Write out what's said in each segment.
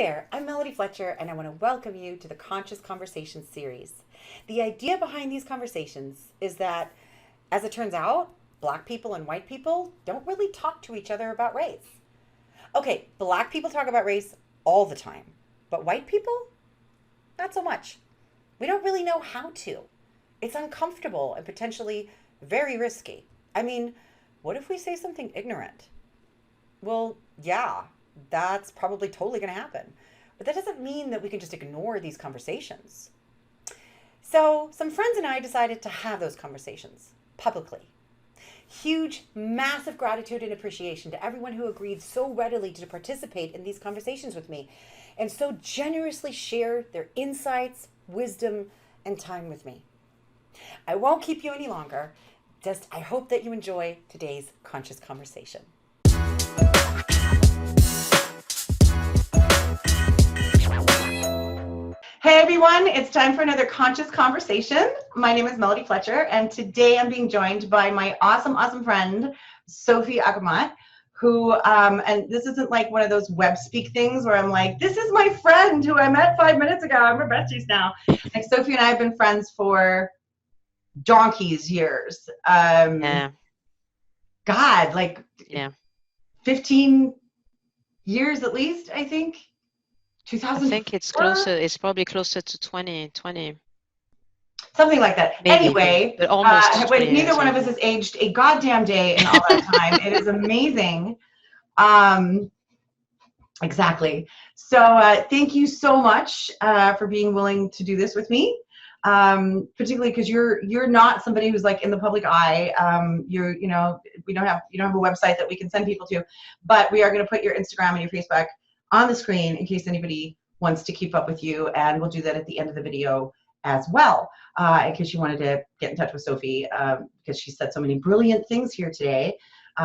there, I'm Melody Fletcher, and I want to welcome you to the Conscious Conversations series. The idea behind these conversations is that, as it turns out, black people and white people don't really talk to each other about race. Okay, black people talk about race all the time, but white people, not so much. We don't really know how to. It's uncomfortable and potentially very risky. I mean, what if we say something ignorant? Well, yeah, that's probably totally going to happen. But that doesn't mean that we can just ignore these conversations. So, some friends and I decided to have those conversations publicly. Huge, massive gratitude and appreciation to everyone who agreed so readily to participate in these conversations with me and so generously share their insights, wisdom, and time with me. I won't keep you any longer. Just, I hope that you enjoy today's conscious conversation. Hey everyone, it's time for another conscious conversation. My name is Melody Fletcher, and today I'm being joined by my awesome friend, Sophie Agamat, who, and this isn't like one of those web speak things where I'm like, this is my friend who I met 5 minutes ago, we're besties now. Like Sophie and I have been friends for donkey's years. Yeah. God, like Yeah. 15 years at least, I think. 2004? I think it's closer. It's probably closer to 20. Something like that. Maybe, Anyway, but almost 20 when neither years, one of yeah. us has aged a goddamn day in all that time. It is amazing. Exactly. So thank you so much for being willing to do this with me. Particularly because you're not somebody who's like in the public eye. You don't have a website that we can send people to, but we are going to put your Instagram and your Facebook on the screen in case anybody wants to keep up with you, and we'll do that at the end of the video as well, in case you wanted to get in touch with Sophie, because she said so many brilliant things here today,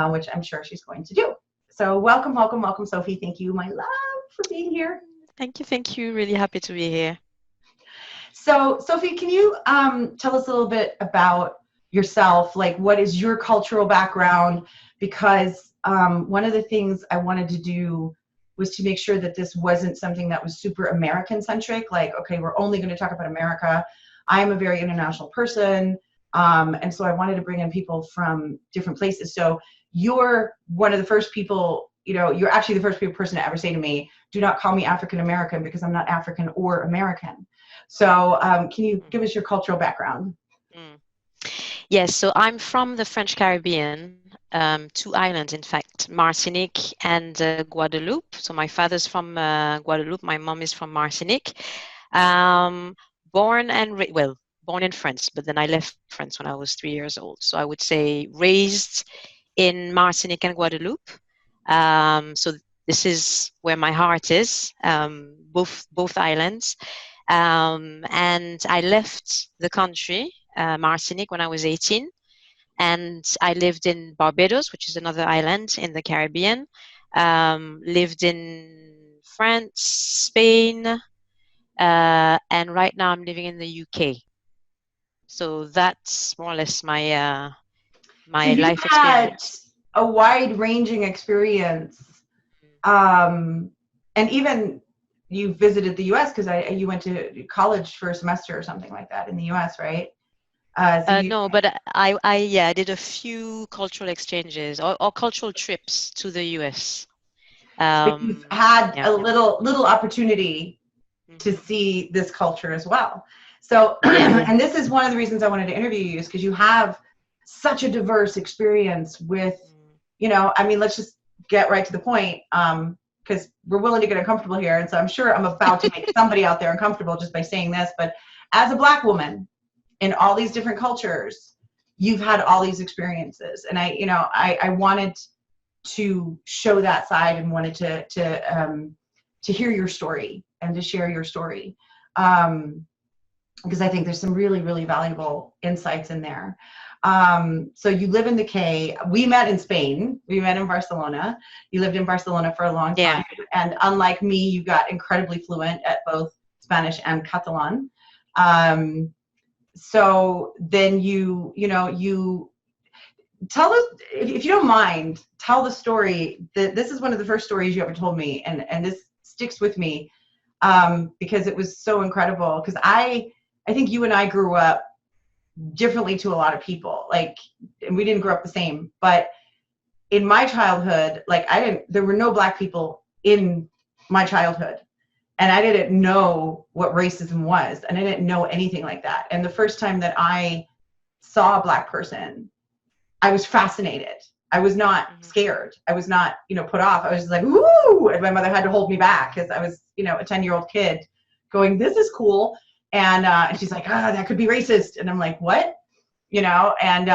which I'm sure she's going to do. So welcome, Sophie. Thank you, my love, for being here. Thank you. Really happy to be here. So, Sophie, can you tell us a little bit about yourself? Like, what is your cultural background? Because one of the things I wanted to do was to make sure that this wasn't something that was super American-centric. Like, okay, we're only going to talk about America. I'm a very international person, and so I wanted to bring in people from different places. So you're one of the first people, you're actually the first person to ever say to me, do not call me African-American because I'm not African or American. So can you give us your cultural background? Yes, so I'm from the French Caribbean, 2 islands, in fact, Martinique and Guadeloupe. So my father's from Guadeloupe, my mom is from Martinique. Born in France, but then I left France when I was 3 years old. So I would say raised in Martinique and Guadeloupe. So this is where my heart is, both islands. And I left the country, Martinique, when I was 18, and I lived in Barbados, which is another island in the Caribbean. Lived in France, Spain, and right now I'm living in the UK. So that's more or less my life experience. A wide-ranging experience, and even you visited the U.S. because you went to college for a semester or something like that in the U.S., right? No, but I did a few cultural exchanges or cultural trips to the U.S. So you've had a little opportunity to see this culture as well. So, and this is one of the reasons I wanted to interview you, is because you have such a diverse experience with, let's just get right to the point, because we're willing to get uncomfortable here. And so I'm sure I'm about to make somebody out there uncomfortable just by saying this, but as a Black woman in all these different cultures, you've had all these experiences. And I wanted to show that side and wanted to hear your story and to share your story. Because I think there's some really, really valuable insights in there. So you live in the K. We met in Spain. We met in Barcelona. You lived in Barcelona for a long time. And unlike me, you got incredibly fluent at both Spanish and Catalan. So then you tell us, if you don't mind, tell the story. This is one of the first stories you ever told me. And this sticks with me because it was so incredible. Because I think you and I grew up differently to a lot of people. Like, and we didn't grow up the same, but in my childhood, like there were no Black people in my childhood. And I didn't know what racism was. And I didn't know anything like that. And the first time that I saw a Black person, I was fascinated. I was not scared. I was not, put off. I was just like, woo! And my mother had to hold me back because I was, a 10-year-old kid going, this is cool. And she's like, that could be racist. And I'm like, what? And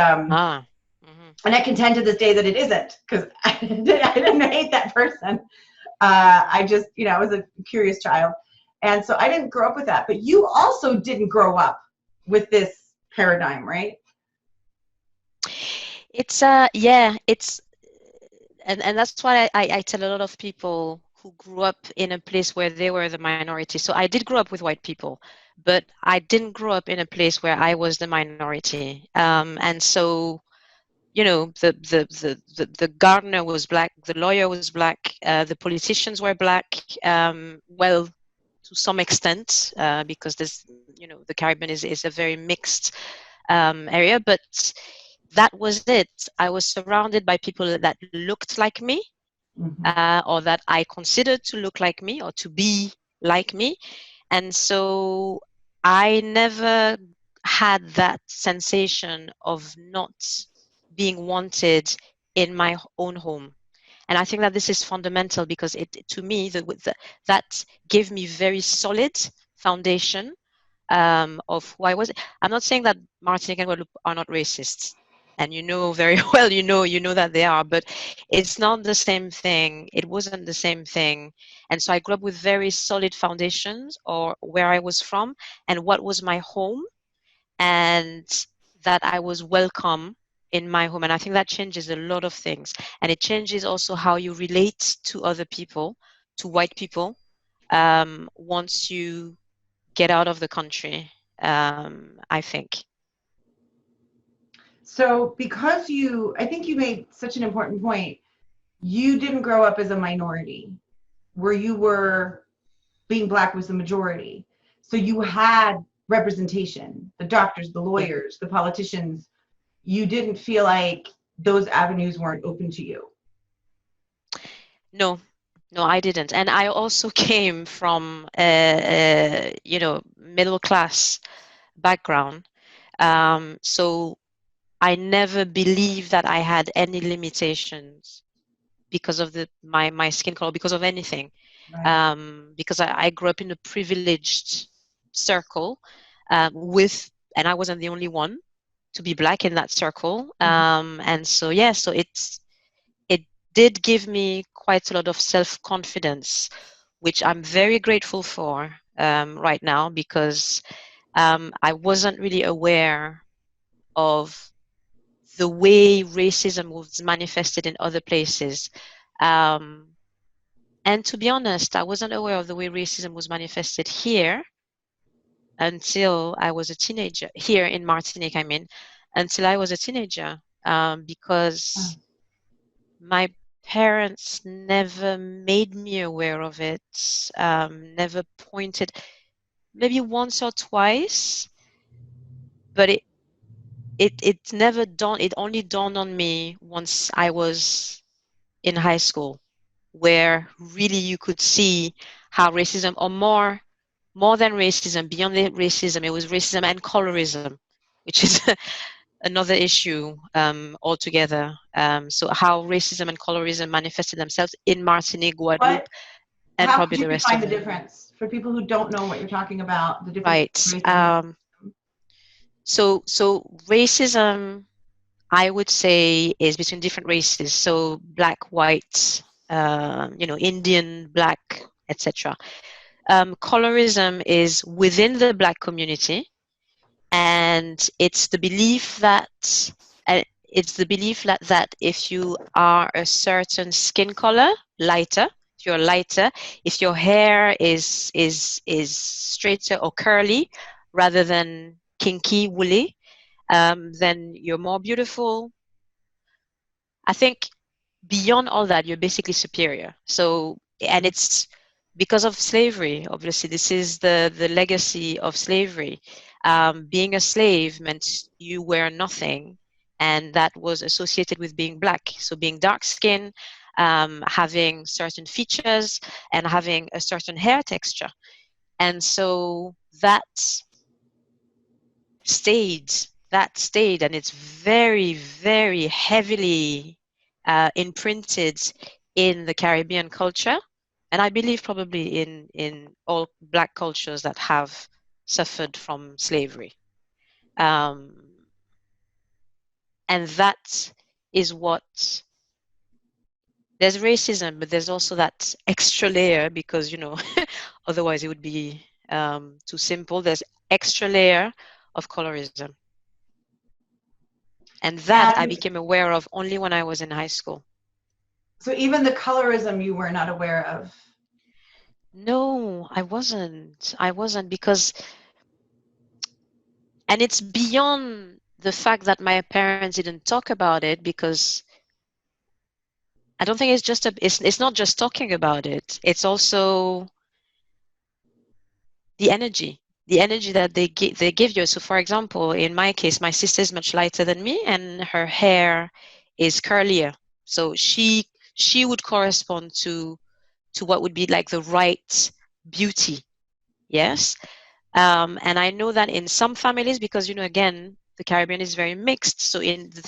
I contend to this day that it isn't, because I didn't hate that person. I just, I was a curious child. And so I didn't grow up with that. But you also didn't grow up with this paradigm, right? It's and that's why I tell a lot of people who grew up in a place where they were the minority. So I did grow up with white people, but I didn't grow up in a place where I was the minority. And so, the gardener was Black, the lawyer was Black, the politicians were Black. Well, to some extent, because there's, the Caribbean is a very mixed area, but that was it. I was surrounded by people that looked like me, or that I considered to look like me or to be like me. And so I never had that sensation of not being wanted in my own home. And I think that this is fundamental because to me, that gave me very solid foundation of who I was. I'm not saying that Martinique and Guadeloupe are not racist, and very well, you know that they are, but it's not the same thing. It wasn't the same thing. And so I grew up with very solid foundations, or where I was from and what was my home, and that I was welcome in my home. And I think that changes a lot of things. And it changes also how you relate to other people, to white people, once you get out of the country, I think. So because I think you made such an important point, you didn't grow up as a minority where you were being Black was the majority. So you had representation, the doctors, the lawyers, the politicians. You didn't feel like those avenues weren't open to you. No, I didn't. And I also came from middle class background. So I never believed that I had any limitations because of my skin color, because of anything. Right. Because I grew up in a privileged circle and I wasn't the only one to be Black in that circle. And so, so it did give me quite a lot of self-confidence, which I'm very grateful for right now, because I wasn't really aware of the way racism was manifested in other places. And to be honest, I wasn't aware of the way racism was manifested here until I was a teenager, here in Martinique, I mean, until I was a teenager, because my parents never made me aware of it, never pointed, maybe once or twice, but it never dawned, it only dawned on me once I was in high school, where really you could see how racism, or more than racism, beyond the racism, it was racism and colorism, which is another issue altogether. So how racism and colorism manifested themselves in Martinique, Guadeloupe, and How probably could you the rest define of the it. difference for people who don't know what you're talking about? The difference between Right. racism. So racism, I would say, is between different races. So Black, white, Indian, Black, etc. Colorism is within the Black community, and it's the belief that if you are a certain skin color, lighter, if you're lighter, if your hair is straighter or curly rather than kinky, woolly, then you're more beautiful. I think beyond all that, you're basically superior. So, and it's because of slavery. Obviously, this is the legacy of slavery. Being a slave meant you were nothing, and that was associated with being black. So being dark skinned, having certain features, and having a certain hair texture. And so that stayed, and it's very, very heavily imprinted in the Caribbean culture, and I believe probably in all black cultures that have suffered from slavery. And that is what, there's racism, but there's also that extra layer, because, you know, otherwise it would be too simple. There's extra layer of colorism. And that I became aware of only when I was in high school. So even the colorism you were not aware of? No, I wasn't. Because, and it's beyond the fact that my parents didn't talk about it, because I don't think it's not just talking about it. It's also the energy that they give you. So for example, in my case, my sister is much lighter than me, and her hair is curlier. So she would correspond to what would be like the right beauty. Yes. And I know that in some families, because, you know, again, the Caribbean is very mixed. So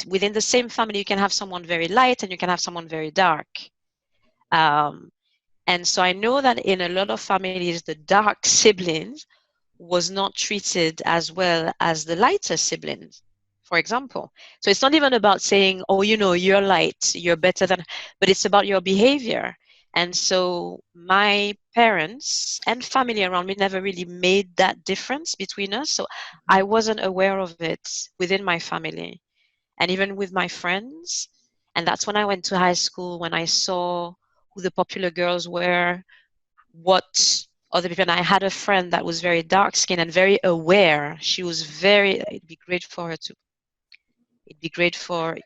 within the same family, you can have someone very light and you can have someone very dark. And so I know that in a lot of families, the dark siblings was not treated as well as the lighter siblings, for example. So it's not even about saying, oh, you know, you're light, you're better than, but it's about your behavior. And so my parents and family around me never really made that difference between us. So I wasn't aware of it within my family and even with my friends. And that's when I went to high school, when I saw who the popular girls were, what other people, and I had a friend that was very dark skinned and very aware. She was very, it'd be great for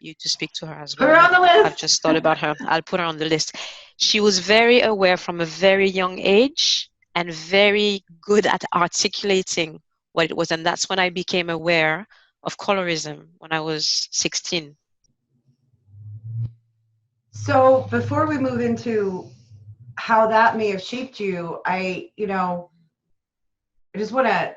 you to speak to her as Put well. her on the list. I've just thought about her. I'll put her on the list. She was very aware from a very young age and very good at articulating what it was. And that's when I became aware of colorism, when I was 16. So before we move into how that may have shaped you, I just want to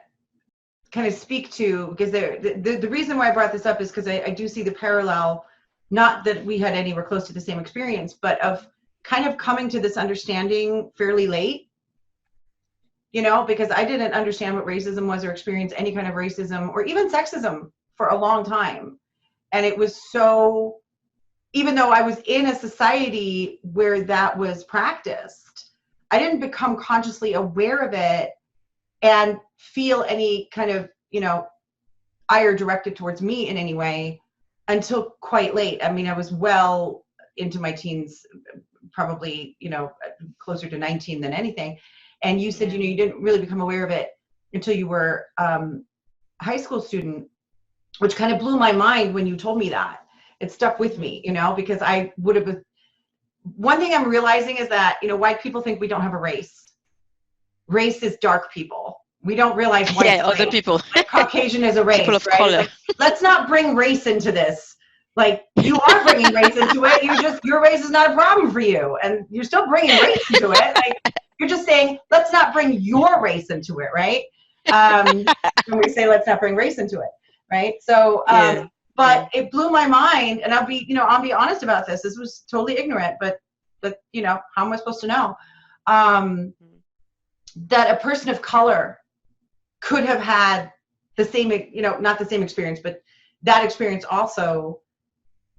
kind of speak to, because the reason why I brought this up is because I do see the parallel, not that we had anywhere close to the same experience, but of kind of coming to this understanding fairly late, you know, because I didn't understand what racism was or experience any kind of racism or even sexism for a long time. And it was so, even though I was in a society where that was practiced, I didn't become consciously aware of it and feel any kind of, you know, ire directed towards me in any way until quite late. I mean, I was well into my teens, probably, you know, closer to 19 than anything. And you said, you know, you didn't really become aware of it until you were a high school student, which kind of blew my mind when you told me that. It stuck with me, you know, because I would have, one thing I'm realizing is that, you know, white people think we don't have a race. Race is dark people. We don't realize white other race. people. Like Caucasian is a race, people of right? color. Like, let's not bring race into this. Like, you are bringing race into it. Your race is not a problem for you. And you're still bringing race into it. Like, you're just saying, let's not bring your race into it, right? When we say, let's not bring race into it, right? So, but it blew my mind, and I'll be honest about this. This was totally ignorant, but you know, how am I supposed to know? That a person of color could have had the same, you know, not the same experience, but that experience also,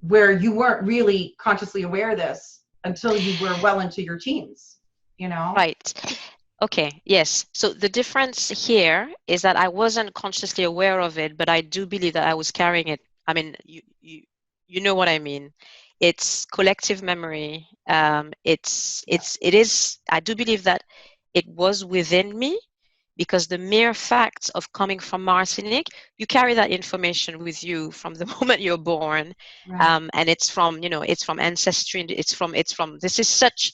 where you weren't really consciously aware of this until you were well into your teens, you know? Right. Okay, yes. So the difference here is that I wasn't consciously aware of it, but I do believe that I was carrying it. I mean, you know what I mean. It's collective memory. It is, I do believe that it was within me, because the mere fact of coming from Martinique, you carry that information with you from the moment you're born. Right. And it's from, you know, it's from ancestry. It's from, this is such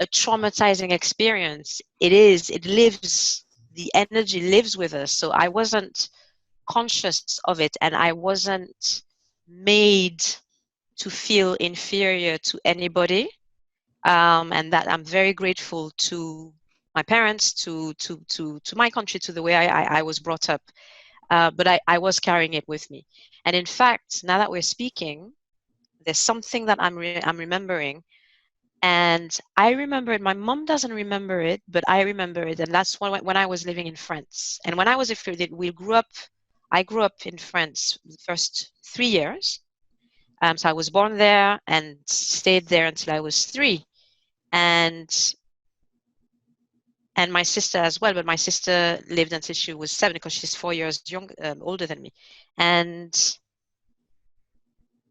a traumatizing experience. It lives, the energy lives with us. So I wasn't conscious of it, and I wasn't made to feel inferior to anybody. And that I'm very grateful to my parents, to my country, to the way I was brought up. But I was carrying it with me. And in fact, now that we're speaking, there's something that I'm remembering. And I remember it. My mom doesn't remember it, but I remember it. And that's when I was living in France. And when I was a kid, I grew up in France the first 3 years. So I was born there and stayed there until I was 3. And my sister as well, but my sister lived until she was 7 because she's 4 years older than me. And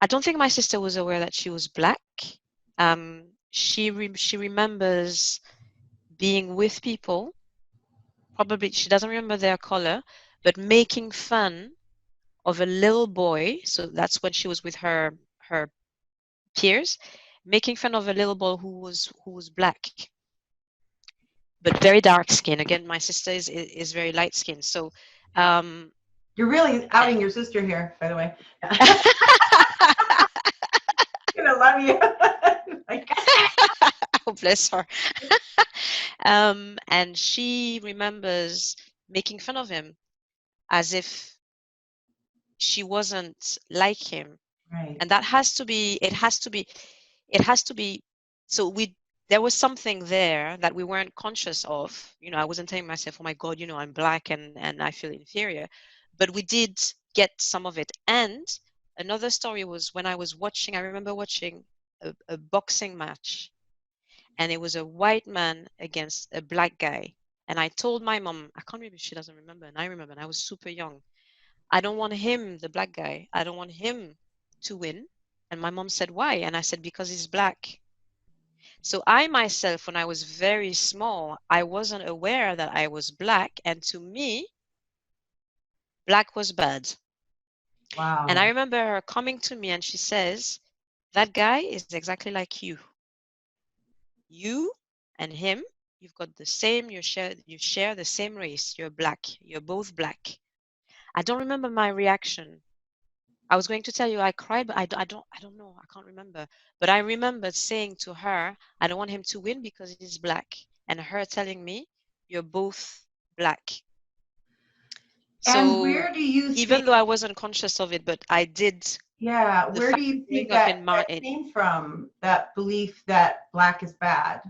I don't think my sister was aware that she was Black. She remembers being with people. Probably she doesn't remember their color, but making fun of a little boy. So that's when she was with her peers, making fun of a little boy who was Black, but very dark skin. Again, my sister is very light skinned. So you're really outing your sister here, by the way. I love you. Oh, bless her. And she remembers making fun of him as if she wasn't like him. Right. And that has to be, so there was something there that we weren't conscious of. I wasn't telling myself, oh my God, I'm Black and I feel inferior. But we did get some of it. And another story was when I remember watching a boxing match, and it was a white man against a Black guy. And I told my mom, I can't remember if she doesn't remember, and I remember, and I was super young. I don't want him, the Black guy, I don't want him to win. And my mom said, why? And I said, because he's Black. So I myself, when I was very small, I wasn't aware that I was Black. And to me, Black was bad. Wow. And I remember her coming to me and she says, that guy is exactly like you. You and him, you've got the same, you share the same race. You're Black. You're both Black. I don't remember my reaction. I was going to tell you I cried, but I don't know. I can't remember. But I remember saying to her, I don't want him to win because he's Black. And her telling me, you're both Black. And So where do you even think, though I wasn't conscious of it, but I did. yeah, where do you think that came from, that belief that Black is bad?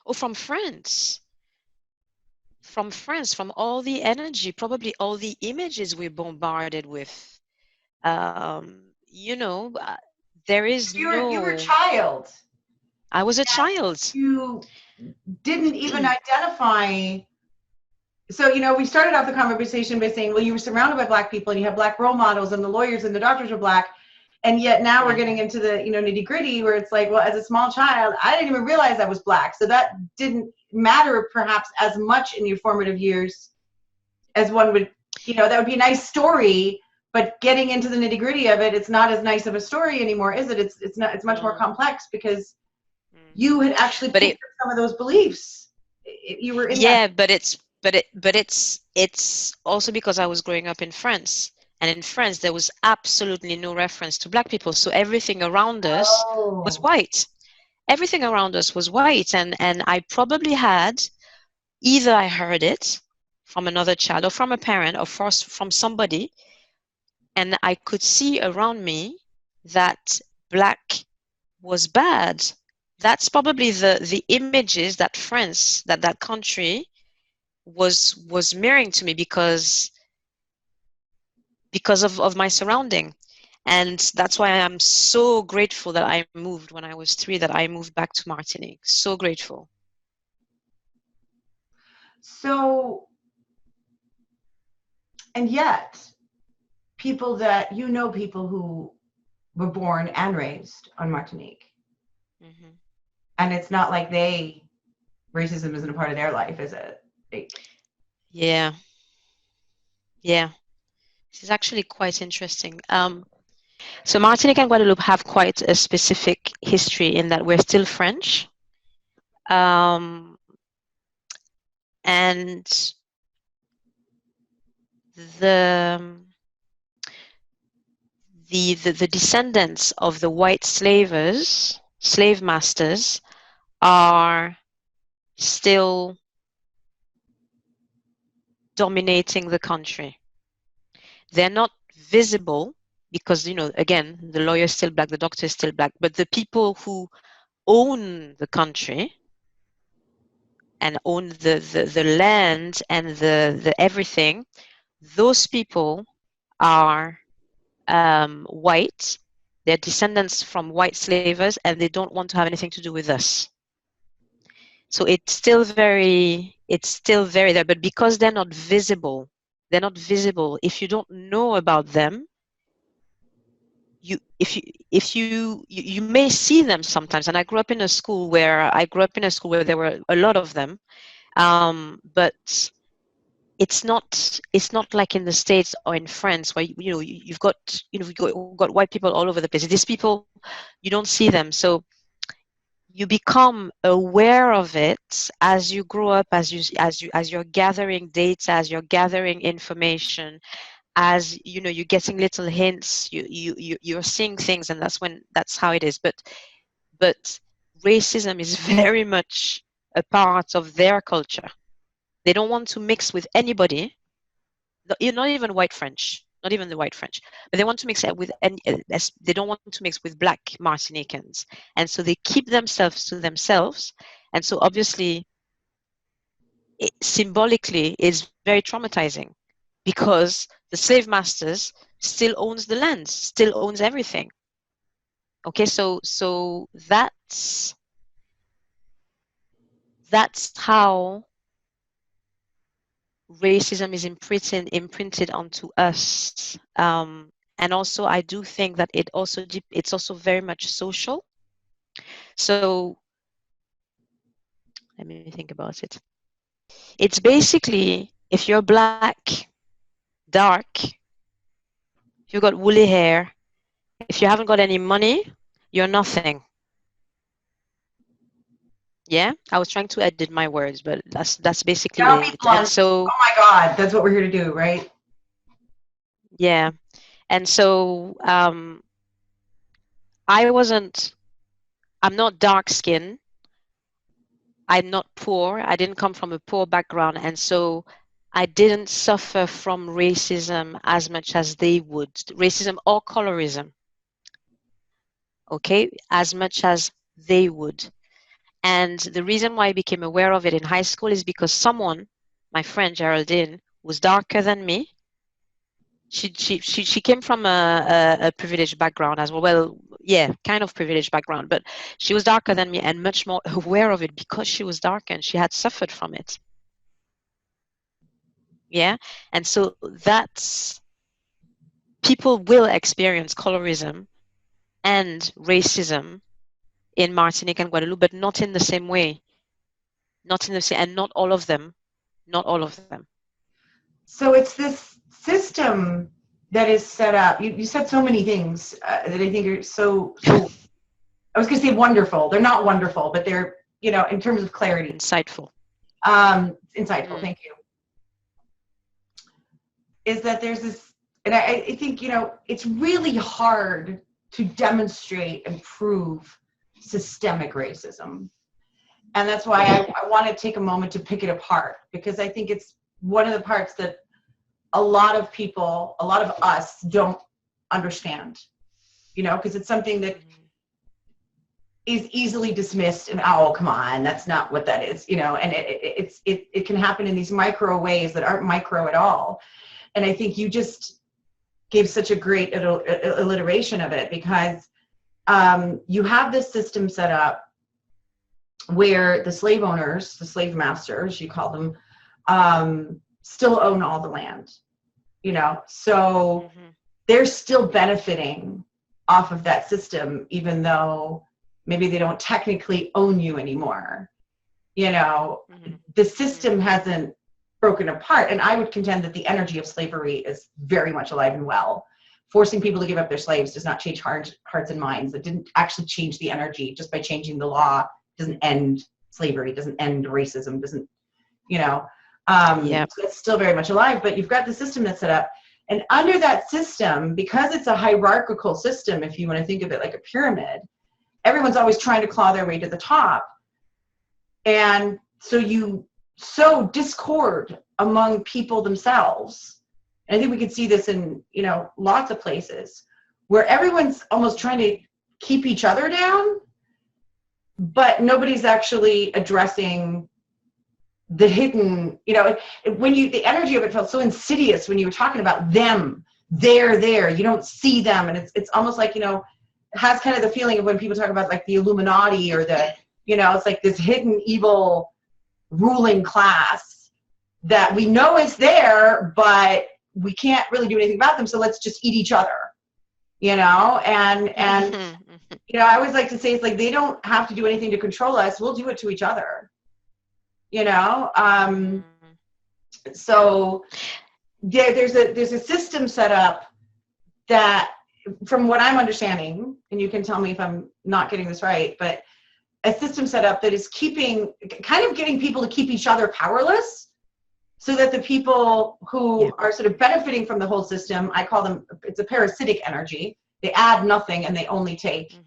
Oh, from France. From France, from all the energy, probably all the images we're bombarded with. There is you were a child. I was a child. You didn't even identify. So, we started off the conversation by saying, well, you were surrounded by Black people and you have Black role models and the lawyers and the doctors are Black. And yet now we're getting into the, nitty gritty where it's like, well, as a small child, I didn't even realize I was Black. So that didn't matter perhaps as much in your formative years as one would, that would be a nice story, but getting into the nitty gritty of it, it's not as nice of a story anymore, is it? It's much more complex because you had actually picked up some of those beliefs. You were in that. But it's also because I was growing up in France, and in France there was absolutely no reference to Black people, so everything around us was white. Everything around us was white, and I probably had, either I heard it from another child or from a parent or from somebody, and I could see around me that Black was bad. That's probably the images that France, that country was mirroring to me because of my surrounding. And that's why I'm so grateful that I moved when I was 3, that I moved back to Martinique. So grateful. So, and yet, people who were born and raised on Martinique. Mm-hmm. And it's not like racism isn't a part of their life, is it? Yeah. This is actually quite interesting. So Martinique and Guadeloupe have quite a specific history in that we're still French. And the descendants of the white slave masters, are still dominating the country. They're not visible because, again, the lawyer is still black, the doctor is still black, but the people who own the country and own the land and the everything, those people are white. They're descendants from white slavers, and they don't want to have anything to do with us. So it's still very there, but because they're not visible, if you don't know about them, you may see them sometimes. And I grew up in a school where there were a lot of them, but it's not like in the States or in France where you've got white people all over the place. These people, you don't see them, so you become aware of it as you grow up, as you're gathering data, as you're gathering information, as you're getting little hints, you're seeing things, and that's how it is. But racism is very much a part of their culture. They don't want to mix with anybody, not even white French, not even the white French, but they want to mix it with, they don't want to mix with black Martinicans, and so they keep themselves to themselves. And so obviously, symbolically, it's very traumatizing, because the slave masters still owns the land, still owns everything. Okay, so that's how racism is imprinted onto us. And also, I do think that it's also very much social. So let me think about it. It's basically, if you're black, dark, if you've got woolly hair, if you haven't got any money, you're nothing. Yeah, I was trying to edit my words, but that's basically it. And so, oh my God, that's what we're here to do, right? Yeah, and so I'm not dark skinned. I'm not poor. I didn't come from a poor background, and so I didn't suffer from racism as much as they would. Racism or colorism, okay, as much as they would. And the reason why I became aware of it in high school is because someone, my friend Geraldine, was darker than me. She came from a privileged background as well. Well, yeah, kind of privileged background, but she was darker than me and much more aware of it because she was darker and she had suffered from it. Yeah, and so that's, people will experience colorism and racism in Martinique and Guadeloupe, but not in the same way. Not in the same, and not all of them. Not all of them. So it's this system that is set up. You said so many things that I think are so I was going to say wonderful. They're not wonderful, but they're, in terms of clarity. Insightful. Insightful, thank you. Is that there's this, and I think, it's really hard to demonstrate and prove systemic racism. And that's why I want to take a moment to pick it apart, because I think it's one of the parts that a lot of people, a lot of us don't understand, because it's something that is easily dismissed and, oh, come on, that's not what that is, and it can happen in these micro ways that aren't micro at all. And I think you just gave such a great alliteration of it, because you have this system set up where the slave owners, the slave masters, you call them, still own all the land, so they're still benefiting off of that system, even though maybe they don't technically own you anymore. The system hasn't broken apart. And I would contend that the energy of slavery is very much alive and well. Forcing people to give up their slaves does not change hearts and minds. It didn't actually change the energy. Just by changing the law doesn't end slavery, doesn't end racism, doesn't, you know, Yeah. so it's still very much alive, but you've got the system that's set up. And under that system, because it's a hierarchical system, if you want to think of it like a pyramid, everyone's always trying to claw their way to the top. And so you sow discord among people themselves. And I think we could see this in, you know, lots of places where everyone's almost trying to keep each other down, but nobody's actually addressing the hidden, you know, when you, the energy of it felt so insidious when you were talking about them, they're there, you don't see them. And it's almost like, you know, it has kind of the feeling of when people talk about like the Illuminati or the, you know, it's like this hidden evil ruling class that we know is there, but we can't really do anything about them. So let's just eat each other, you know, and you know, I always like to say, it's like, they don't have to do anything to control us. We'll do it to each other. You know, so there's a system set up that, from what I'm understanding, and you can tell me if I'm not getting this right, but a system set up that is keeping, kind of getting people to keep each other powerless, so that the people who are sort of benefiting from the whole system, I call them, it's a parasitic energy. They add nothing and they only take.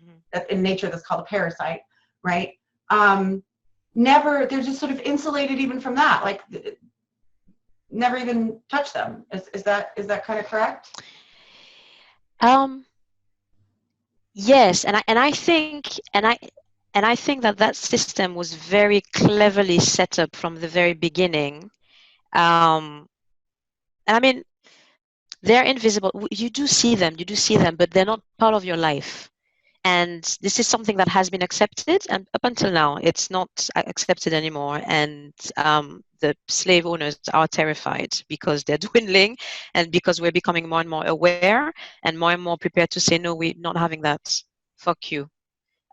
In nature, that's called a parasite, right? Never, they're just sort of insulated even from that, like never even touch them. Is that kind of correct? Yes, and I think that system was very cleverly set up from the very beginning. And I mean, they're invisible. You do see them, but they're not part of your life. And this is something that has been accepted, and up until now, it's not accepted anymore. And the slave owners are terrified because they're dwindling, and because we're becoming more and more aware and more prepared to say, no, we're not having that. Fuck you.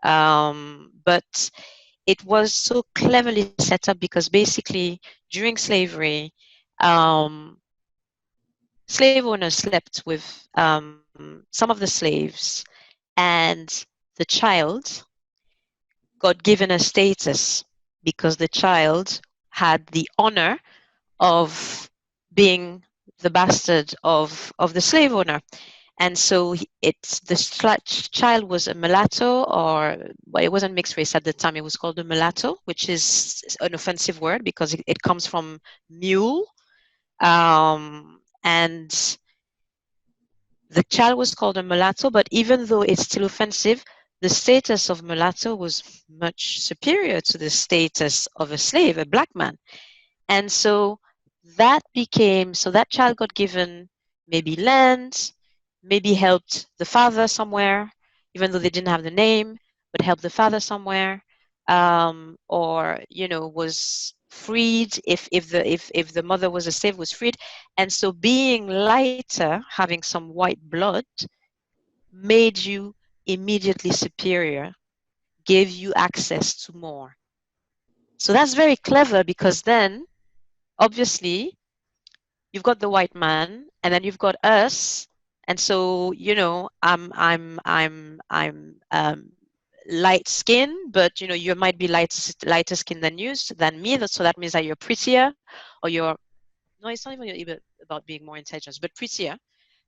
But it was so cleverly set up because basically during slavery, slave owners slept with some of the slaves, and the child got given a status because the child had the honor of being the bastard of the slave owner. And so it's the child was a mulatto, or well, it wasn't mixed race at the time. It was called a mulatto, which is an offensive word because it comes from mule. And the child was called a mulatto, but even though it's still offensive, the status of mulatto was much superior to the status of a slave, a black man. And so that child got given maybe land, maybe helped the father somewhere, even though they didn't have the name, but helped the father somewhere, or, you know, was freed if the mother was a slave, was freed. And so being lighter, having some white blood, made you immediately superior, gave you access to more. So that's very clever, because then obviously you've got the white man, and then you've got us, and so, you know, I'm light skin, but, you know, you might be lighter skin than me. So that means that you're prettier, or you're, no, it's not even about being more intelligent, but prettier.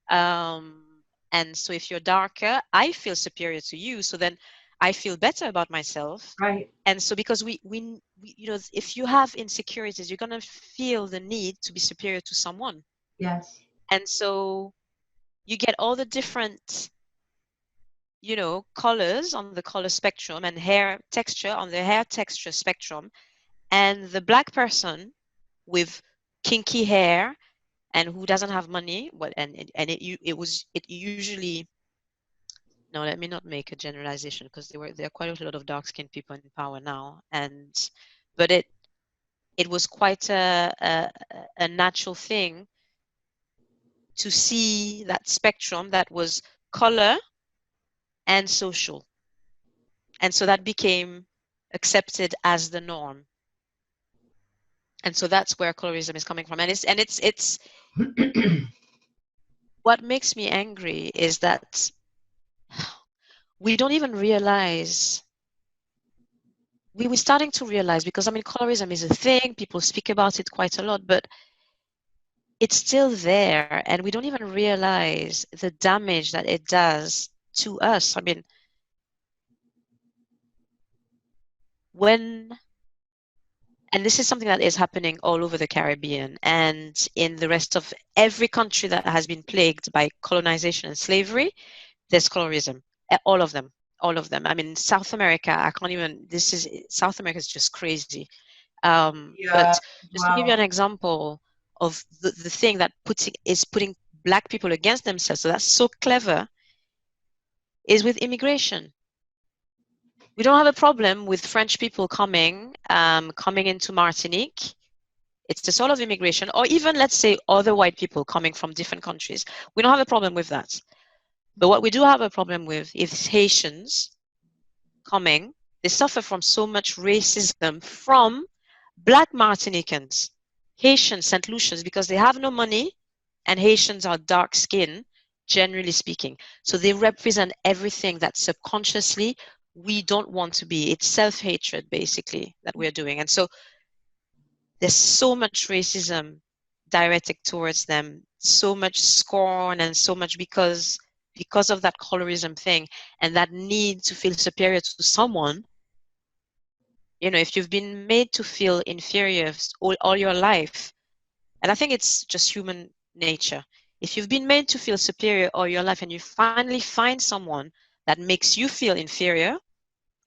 And so if you're darker, I feel superior to you. So then I feel better about myself. Right. And so because we you know, if you have insecurities, you're going to feel the need to be superior to someone. Yes. And so you get all the different, you know, colors on the color spectrum, and hair texture on the hair texture spectrum. And the black person with kinky hair and who doesn't have money, well, and it usually, no, let me not make a generalization, because there are quite a lot of dark-skinned people in power now, but it was quite a natural thing to see that spectrum that was color and social, and so that became accepted as the norm. And so that's where colorism is coming from, and it's what makes me angry is that we don't even realize we were starting to realize, because I mean, colorism is a thing, people speak about it quite a lot, but it's still there, and we don't even realize the damage that it does to us. I mean, and this is something that is happening all over the Caribbean and in the rest of every country that has been plagued by colonization and slavery, there's colorism. All of them. All of them. I mean, South America, I can't even, South America is just crazy. Yeah. But just to give you Wow. an example of the thing that is putting Black people against themselves, so that's so clever, is with immigration. We don't have a problem with French people coming into Martinique. It's the sort of immigration, or even, let's say, other white people coming from different countries. We don't have a problem with that. But what we do have a problem with is Haitians coming. They suffer from so much racism from Black Martinicans, Haitians, St. Lucians, because they have no money, and Haitians are dark skinned, generally speaking. So they represent everything that subconsciously we don't want to be. It's self-hatred, basically, that we're doing. And so there's so much racism directed towards them, so much scorn, and so much because of that colorism thing and that need to feel superior to someone. You know, if you've been made to feel inferior all your life, and I think it's just human nature. If you've been made to feel superior all your life and you finally find someone that makes you feel inferior,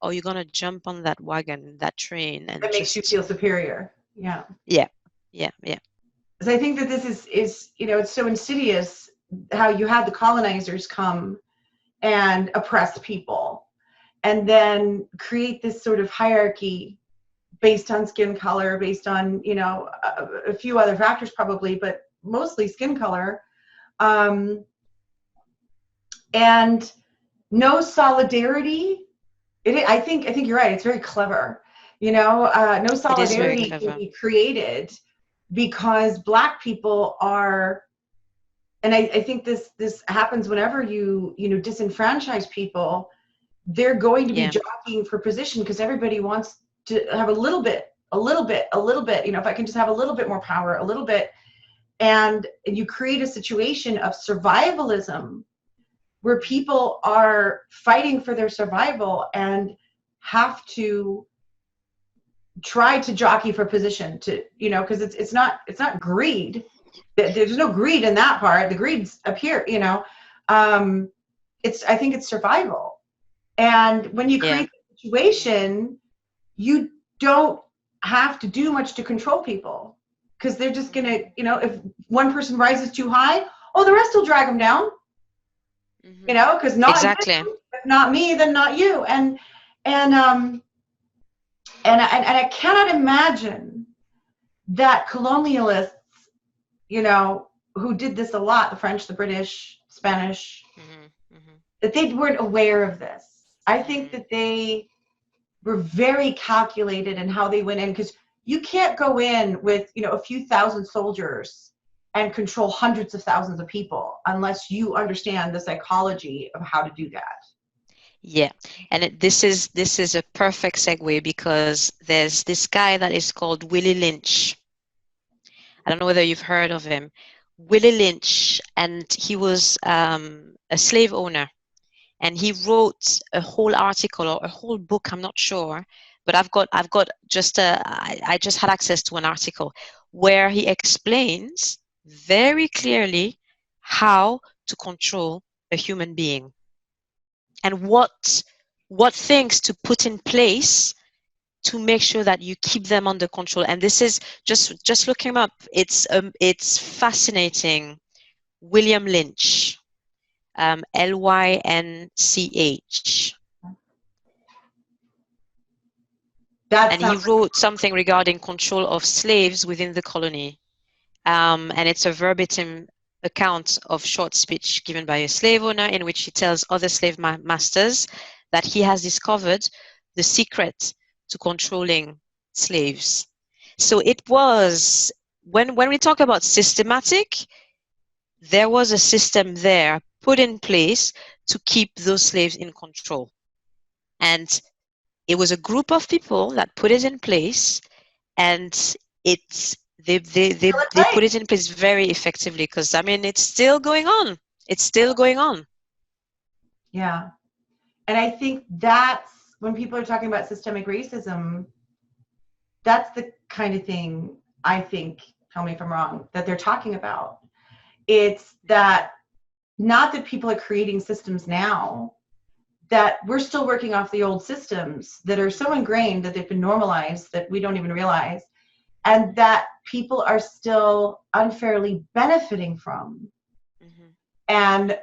or you're gonna jump on that wagon, that train, and That makes you just, feel superior. Yeah. yeah, yeah, yeah. Because I think that this is it's so insidious how you had the colonizers come and oppress people and then create this sort of hierarchy based on skin color, based on, a few other factors probably, but mostly skin color. And no solidarity. I think you're right. It's very clever. No It is very solidarity can clever. be created because Black people are, and I think this happens whenever you disenfranchise people. They're going to be Yeah, jockeying for position because everybody wants to have a little bit, a little bit, a little bit. If I can just have a little bit more power, a little bit, and you create a situation of survivalism where people are fighting for their survival and have to try to jockey for position to, because it's not greed. There's no greed in that part. The greed's up here. I think it's survival. And when you yeah. create a situation, you don't have to do much to control people because they're just gonna, if one person rises too high, oh, the rest will drag them down. Because not Exactly. you, if not me, then not you. And I cannot imagine that colonialists, who did this a lot, the French, the British, Spanish, that they weren't aware of this. I think that they were very calculated in how they went in, because you can't go in with, a few thousand soldiers and control hundreds of thousands of people unless you understand the psychology of how to do that. Yeah, and this is a perfect segue because there's this guy that is called Willie Lynch. I don't know whether you've heard of him. Willie Lynch, and he was a slave owner, and he wrote a whole article or a whole book. I'm not sure, but I've got just I just had access to an article where he explains very clearly how to control a human being and what things to put in place to make sure that you keep them under control. And this is just look him up. It's fascinating. William Lynch, Lynch. That And he sounds wrote something regarding control of slaves within the colony. And it's a verbatim account of short speech given by a slave owner in which he tells other slave masters that he has discovered the secret to controlling slaves. So it was, when we talk about systematic, there was a system there put in place to keep those slaves in control. And It was a group of people that put it in place, and it's they put it in place very effectively, because I mean it's still going on. It's still going on. Yeah. And I think that's when people are talking about systemic racism, that's the kind of thing I think, tell me if I'm wrong, that they're talking about. It's that not that people are creating systems now, that we're still working off the old systems that are so ingrained that they've been normalized that we don't even realize, and that people are still unfairly benefiting from. Mm-hmm. And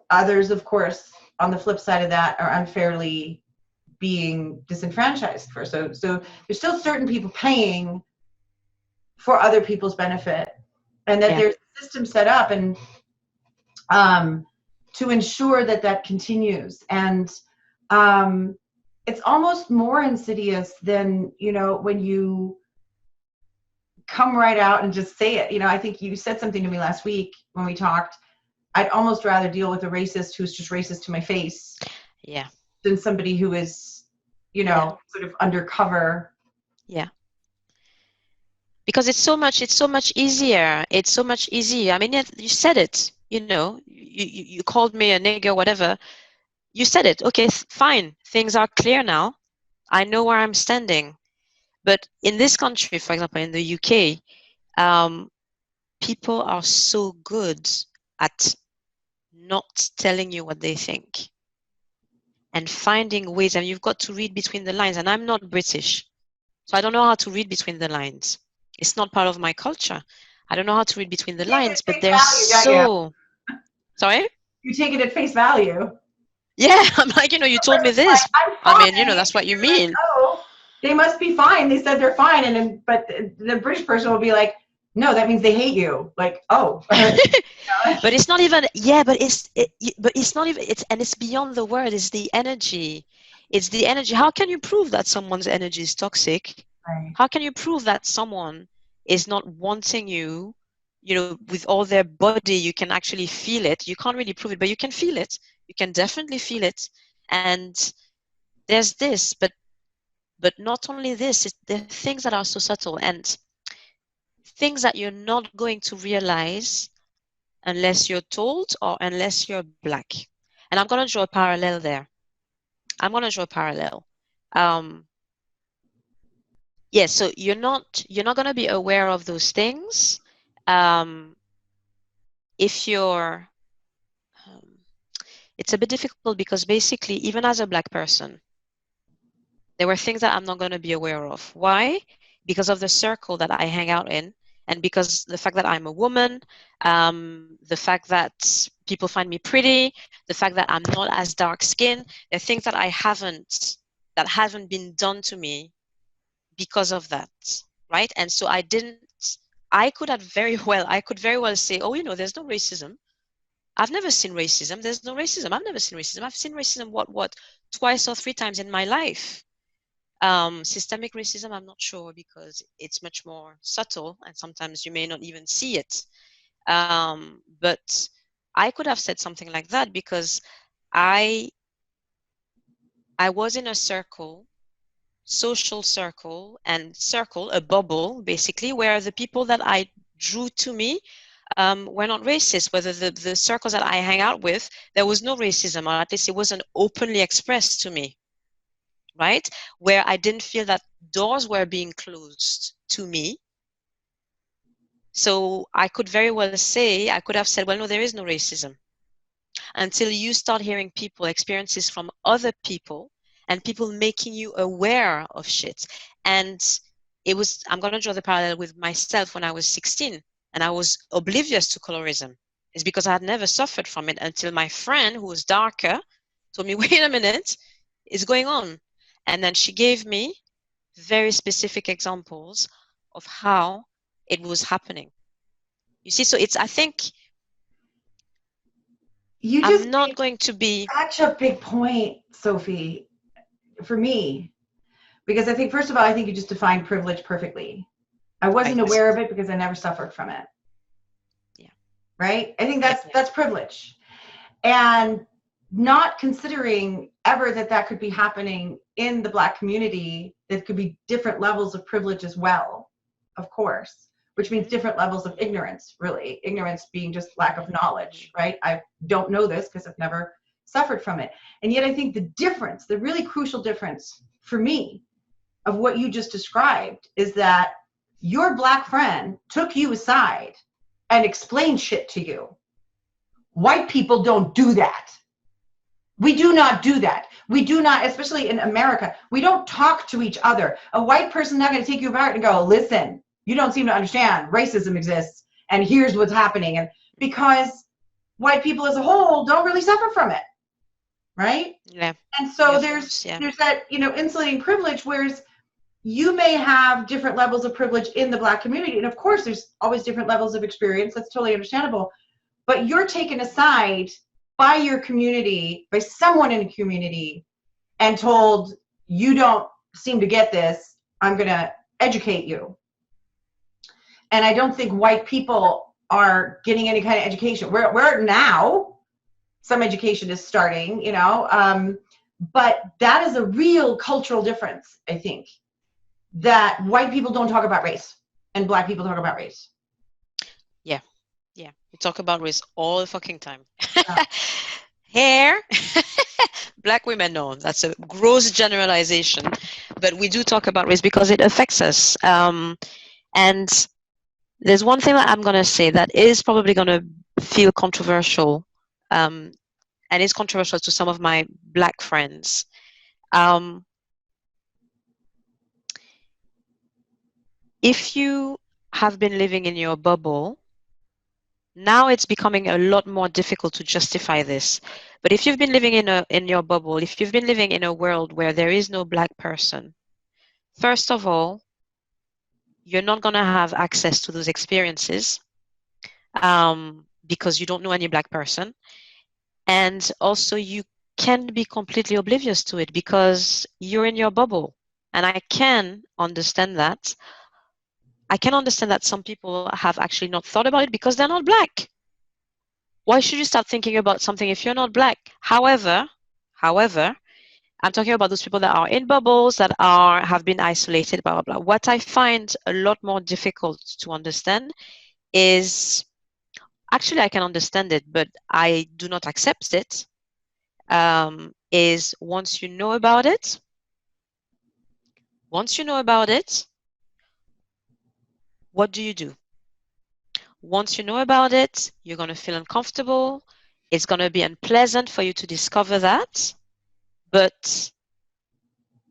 others, of course, on the flip side of that, are unfairly being disenfranchised for. So there's still certain people paying for other people's benefit, and that there's a system set up and to ensure that that continues. And it's almost more insidious than, you know, when you come right out and just say it. You know, I think you said something to me last week when we talked. I'd almost rather deal with a racist who's just racist to my face, than somebody who is, you know, sort of undercover. Yeah. Because it's so much easier. It's so much easier. I mean, you said it, you know, you called me a nigger, whatever. You said it. Okay, fine. Things are clear now. I know where I'm standing. But in this country, for example, in the UK, people are so good at not telling you what they think and finding ways. And you've got to read between the lines. And I'm not British, so I don't know how to read between the lines. It's not part of my culture. I don't know how to read between the lines, but they're so... Sorry? You take it at face value. Yeah, I'm like, you know, you told me this. I mean, you know, that's what you mean. Like, oh, they must be fine. They said they're fine. And then, but the British person will be like, no, that means they hate you. Like, oh. But it's not even, but it's not even, and it's beyond the word. It's the energy. It's the energy. How can you prove that someone's energy is toxic? Right. How can you prove that someone is not wanting you, you know, with all their body? You can actually feel it. You can't really prove it, but you can feel it. You can definitely feel it. And there's this, but not only this, there are things that are so subtle and things that you're not going to realize unless you're told or unless you're Black. And I'm going to draw a parallel there. I'm going to draw a parallel. So you're not going to be aware of those things if you're it's a bit difficult because basically, even as a Black person, there were things that I'm not going to be aware of. Why? Because of the circle that I hang out in, and because the fact that I'm a woman, the fact that people find me pretty, the fact that I'm not as dark skinned, there are things that that haven't been done to me because of that, right? And so I could very well say, oh, you know, there's no racism. I've never seen racism. There's no racism. I've never seen racism. I've seen racism twice or three times in my life. Systemic racism, I'm not sure, because it's much more subtle and sometimes you may not even see it. But I could have said something like that because I was in a social circle, a bubble, basically, where the people that I drew to me were not racist. Whether the circles that I hang out with, there was no racism, or at least it wasn't openly expressed to me, right? Where I didn't feel that doors were being closed to me. So I could have said, well, no, there is no racism, until you start hearing experiences from other people, and people making you aware of shit. And I'm going to draw the parallel with myself when I was 16 and I was oblivious to colorism. It's because I had never suffered from it until my friend, who was darker, told me, wait a minute, it's going on. And then she gave me very specific examples of how it was happening. You see, so I think I'm not going to be... Such a big point, Sophie, for me. Because I think, first of all, I think you just defined privilege perfectly. I wasn't aware of it because I never suffered from it. Yeah. Right? I think that's privilege. And not considering ever that could be happening in the Black community, that could be different levels of privilege as well, of course, which means different levels of ignorance, really. Ignorance being just lack of knowledge, right? I don't know this because I've never suffered from it. And yet I think the difference, the really crucial difference for me of what you just described is that your Black friend took you aside and explained shit to you. White people don't do that. We do not do that. We do not, especially in America, we don't talk to each other. A white person is not going to take you apart and go, listen, you don't seem to understand racism exists and here's what's happening. And because white people as a whole don't really suffer from it, right? Yeah. And so Yeah, there's yeah. that, insulating privilege, whereas you may have different levels of privilege in the Black community. And of course, there's always different levels of experience. That's totally understandable. But you're taken aside by your community, by someone in the community, and told, you don't seem to get this, I'm going to educate you. And I don't think white people are getting any kind of education. We're now, some education is starting, but that is a real cultural difference, I think, that white people don't talk about race and Black people talk about race. Yeah, we talk about race all the fucking time. Yeah. Hair, Black women, no, that's a gross generalization, but we do talk about race because it affects us. And there's one thing that I'm going to say that is probably going to feel controversial, and is controversial to some of my Black friends. If you have been living in your bubble, now it's becoming a lot more difficult to justify this. But if you've been living in your bubble, if you've been living in a world where there is no Black person, first of all, you're not going to have access to those experiences because you don't know any Black person. And also you can be completely oblivious to it because you're in your bubble. And I can understand that. I can understand that some people have actually not thought about it because they're not Black. Why should you start thinking about something if you're not Black? However, I'm talking about those people that are in bubbles, that have been isolated, blah, blah, blah. What I find a lot more difficult to understand is, actually I can understand it, but I do not accept it, is once you know about it, what do you do? Once you know about it, you're going to feel uncomfortable. It's going to be unpleasant for you to discover that. But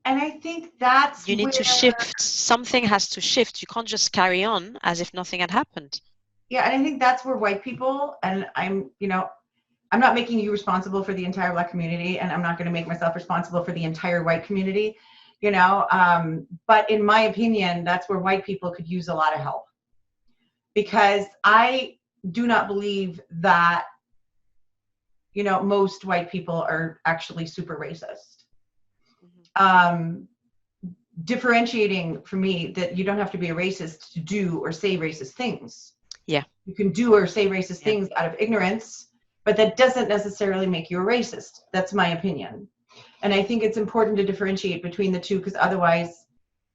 and I think that's you need to shift. Something has to shift. You can't just carry on as if nothing had happened. Yeah, and I think that's where white people, and I'm not making you responsible for the entire Black community, and I'm not going to make myself responsible for the entire white community, but in my opinion, that's where white people could use a lot of help. Because I do not believe that, most white people are actually super racist. Mm-hmm. Differentiating for me that you don't have to be a racist to do or say racist things. Yeah. You can do or say racist things out of ignorance, but that doesn't necessarily make you a racist. That's my opinion. And I think it's important to differentiate between the two because otherwise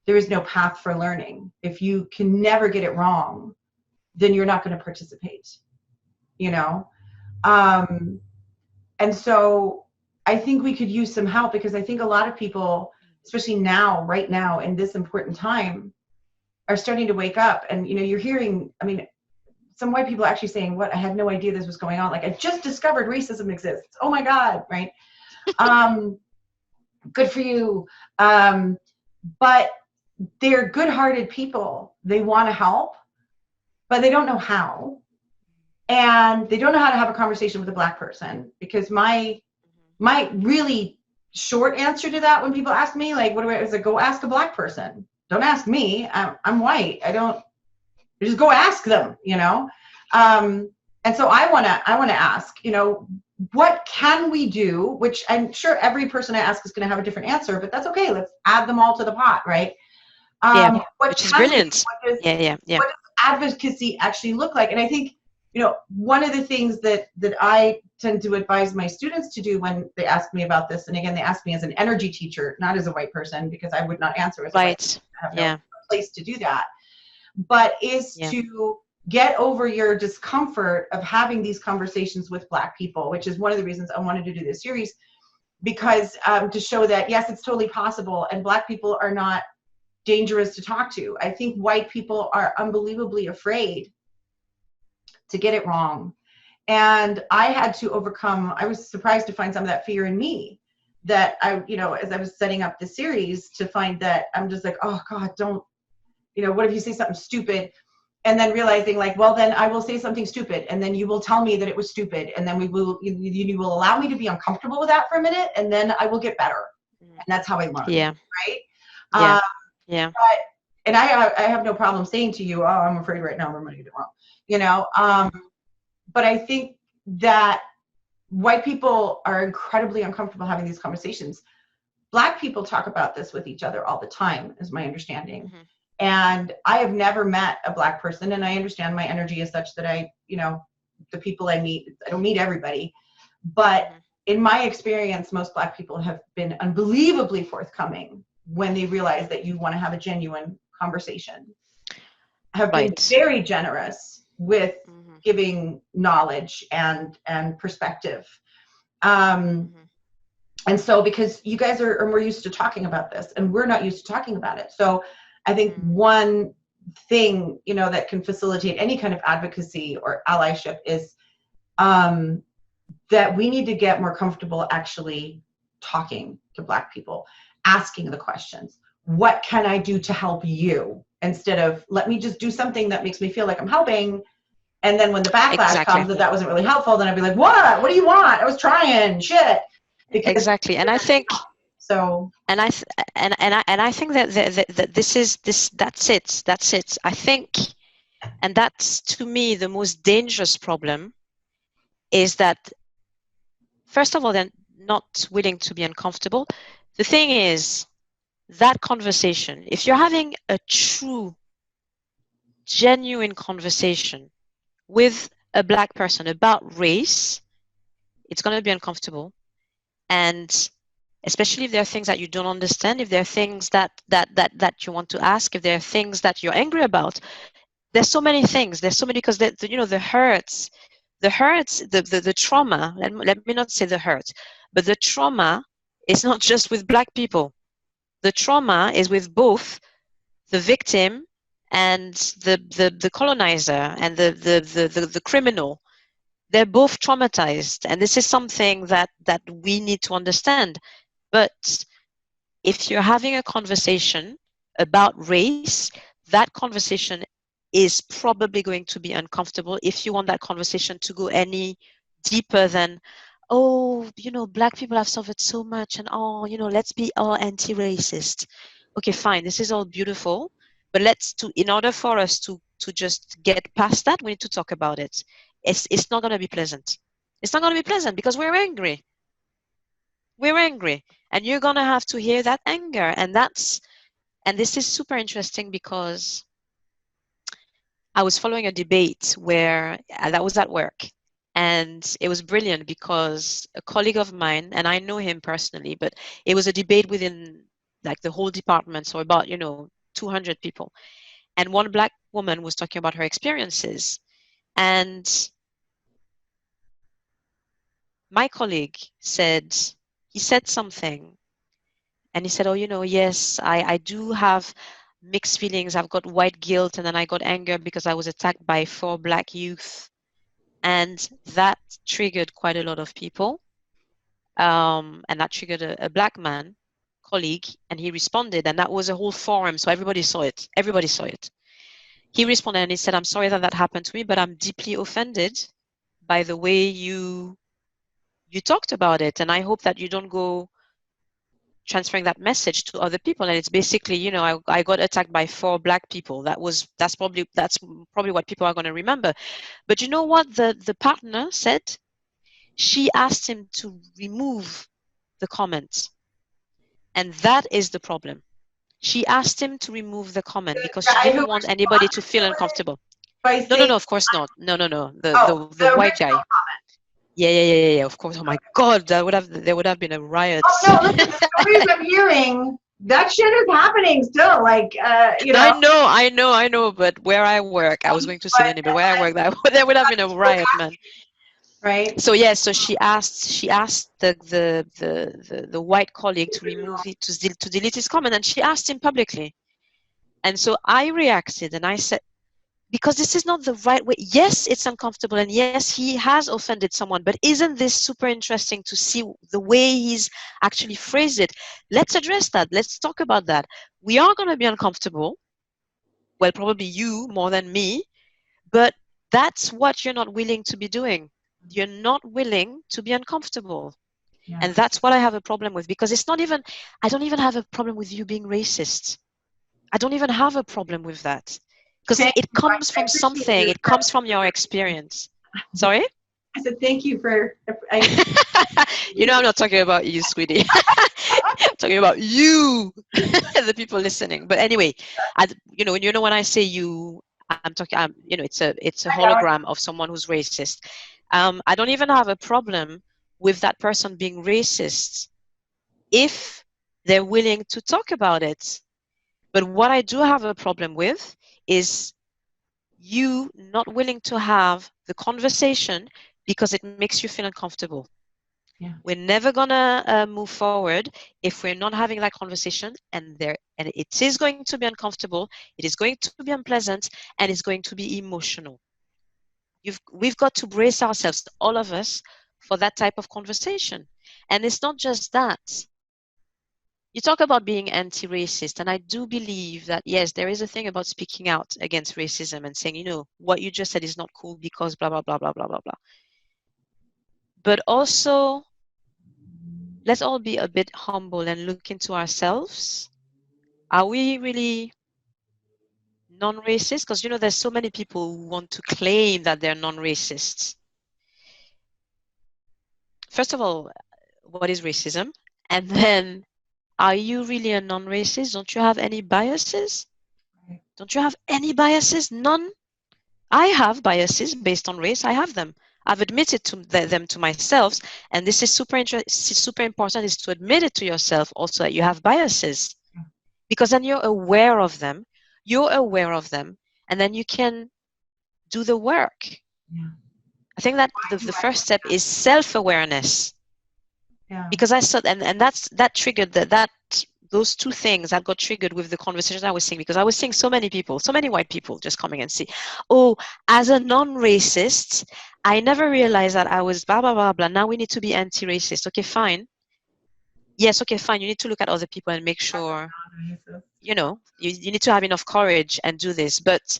there is no path for learning. If you can never get it wrong, then you're not going to participate, and so I think we could use some help because I think a lot of people, especially right now in this important time, are starting to wake up. And, you're hearing, some white people actually saying, I had no idea this was going on. Like, I just discovered racism exists. Oh my God. Right. Good for you. But they're good-hearted people. They want to help, but they don't know how. And they don't know how to have a conversation with a Black person because my really short answer to that when people ask me, like, is it go ask a Black person. Don't ask me. I'm white. Just go ask them, And so I want to ask, what can we do? Which I'm sure every person I ask is going to have a different answer, but that's okay. Let's add them all to the pot, right? Which is brilliant. What does advocacy actually look like? And I think one of the things that I tend to advise my students to do when they ask me about this, and again, they ask me as an energy teacher, not as a white person, because I would not answer as a white person. I have no place to do that, but is to get over your discomfort of having these conversations with Black people, which is one of the reasons I wanted to do this series, because to show that, yes, it's totally possible, and Black people are not dangerous to talk to. I think white people are unbelievably afraid to get it wrong. And I had to overcome, I was surprised to find some of that fear in me, that I, as I was setting up the series, to find that I'm just like, oh God, don't, what if you say something stupid? And then realizing like, well, then I will say something stupid, and then you will tell me that it was stupid, and then you will allow me to be uncomfortable with that for a minute, and then I will get better. And that's how I learn. Yeah. Right? Yeah. And I have no problem saying to you, oh, I'm afraid right now I'm going to get it wrong. But I think that white people are incredibly uncomfortable having these conversations. Black people talk about this with each other all the time, is my understanding. Mm-hmm. And I have never met a Black person, and I understand my energy is such that the people I meet, I don't meet everybody, but in my experience, most Black people have been unbelievably forthcoming when they realize that you want to have a genuine conversation, have been very generous with giving knowledge and perspective. And so, because you guys are more used to talking about this, and we're not used to talking about it. So I think one thing, that can facilitate any kind of advocacy or allyship is that we need to get more comfortable actually talking to Black people, asking the questions. What can I do to help you? Instead of, let me just do something that makes me feel like I'm helping. And then when the backlash comes that wasn't really helpful, then I'd be like, what do you want? I was trying, shit. Because and I think, so, and I think that that's it. I think, and that's to me the most dangerous problem, is that first of all, they're not willing to be uncomfortable. The thing is, that conversation, if you're having a true, genuine conversation with a Black person about race, it's going to be uncomfortable. And especially if there are things that you don't understand, if there are things that you want to ask, if there are things that you're angry about, there's so many things. There's so many, because the hurts, the trauma. Let me not say the hurt, but the trauma is not just with Black people. The trauma is with both the victim and the colonizer and the criminal. They're both traumatized, and this is something that we need to understand. But if you're having a conversation about race, that conversation is probably going to be uncomfortable if you want that conversation to go any deeper than, oh, Black people have suffered so much, and let's be all anti-racist. Okay, fine, this is all beautiful, but in order for us to just get past that, we need to talk about it. It's not going to be pleasant. It's not going to be pleasant because we're angry. We're angry, and you're going to have to hear that anger. And this is super interesting, because I was following a debate where that was at work, and it was brilliant because a colleague of mine, and I know him personally, but it was a debate within like the whole department, so about 200 people, and one Black woman was talking about her experiences, and my colleague said something, and he said, oh, yes, I do have mixed feelings. I've got white guilt, and then I got anger because I was attacked by 4 Black youth. And that triggered quite a lot of people. And that triggered a Black man colleague, and he responded, and that was a whole forum, so everybody saw it. He responded and he said, I'm sorry that happened to me, but I'm deeply offended by the way you talked about it, and I hope that you don't go transferring that message to other people. And it's basically, I got attacked by 4 Black people. That's probably what people are going to remember. But you know what the partner said? She asked him to remove the comment, and that is the problem. She asked him to remove the comment because she didn't want anybody to feel uncomfortable. by No, no, saying no, of course not. No, no, no. The the white original guy. comment. Yeah, of course. Oh my God, there would have been a riot. Oh no, listen, the stories I'm hearing, that shit is happening still. Like, I know. But where I work, I was going to say the name, but where I work, there would have been a riot, man. right? So yeah, so she asked the white colleague to remove it, to delete his comment, and she asked him publicly. And so I reacted and I said, because this is not the right way. Yes, it's uncomfortable, and yes, he has offended someone, but isn't this super interesting to see the way he's actually phrased it? Let's address that. Let's talk about that. We are going to be uncomfortable. Well, probably you more than me, but that's what you're not willing to be doing. You're not willing to be uncomfortable. Yeah. And that's what I have a problem with, because I don't even have a problem with you being racist. I don't even have a problem with that. Because it comes from something. It comes from your experience. Sorry? I said thank you for. You know, I'm not talking about you, sweetie. I'm talking about you, the people listening. But anyway, when I say you, I'm talking. It's a hologram of someone who's racist. I don't even have a problem with that person being racist if they're willing to talk about it. But what I do have a problem with is you not willing to have the conversation because it makes you feel uncomfortable. Yeah. We're never gonna move forward if we're not having that conversation, and it is going to be uncomfortable, it is going to be unpleasant, and it's going to be emotional. We've got to brace ourselves, all of us, for that type of conversation. And it's not just that. You talk about being anti-racist, and I do believe that, yes, there is a thing about speaking out against racism and saying, what you just said is not cool because blah, blah, blah, blah, blah, blah, blah. But also, let's all be a bit humble and look into ourselves. Are we really non-racist? Because, there's so many people who want to claim that they're non-racists. First of all, what is racism? And then, are you really a non-racist? Don't you have any biases? Don't you have any biases? None? I have biases based on race. I have them. I've admitted to them to myself, and this is super important, is to admit it to yourself also that you have biases, because then you're aware of them. And then you can do the work. Yeah. I think that the first step is self-awareness. Yeah. Because I saw, and that triggered those two things that got triggered with the conversation I was seeing, because I was seeing so many white people just coming and see, as a non-racist, I never realized that I was blah, blah, blah, blah. Now we need to be anti-racist. Okay, fine. Yes, okay, fine. You need to look at other people and make sure, you need to have enough courage and do this. But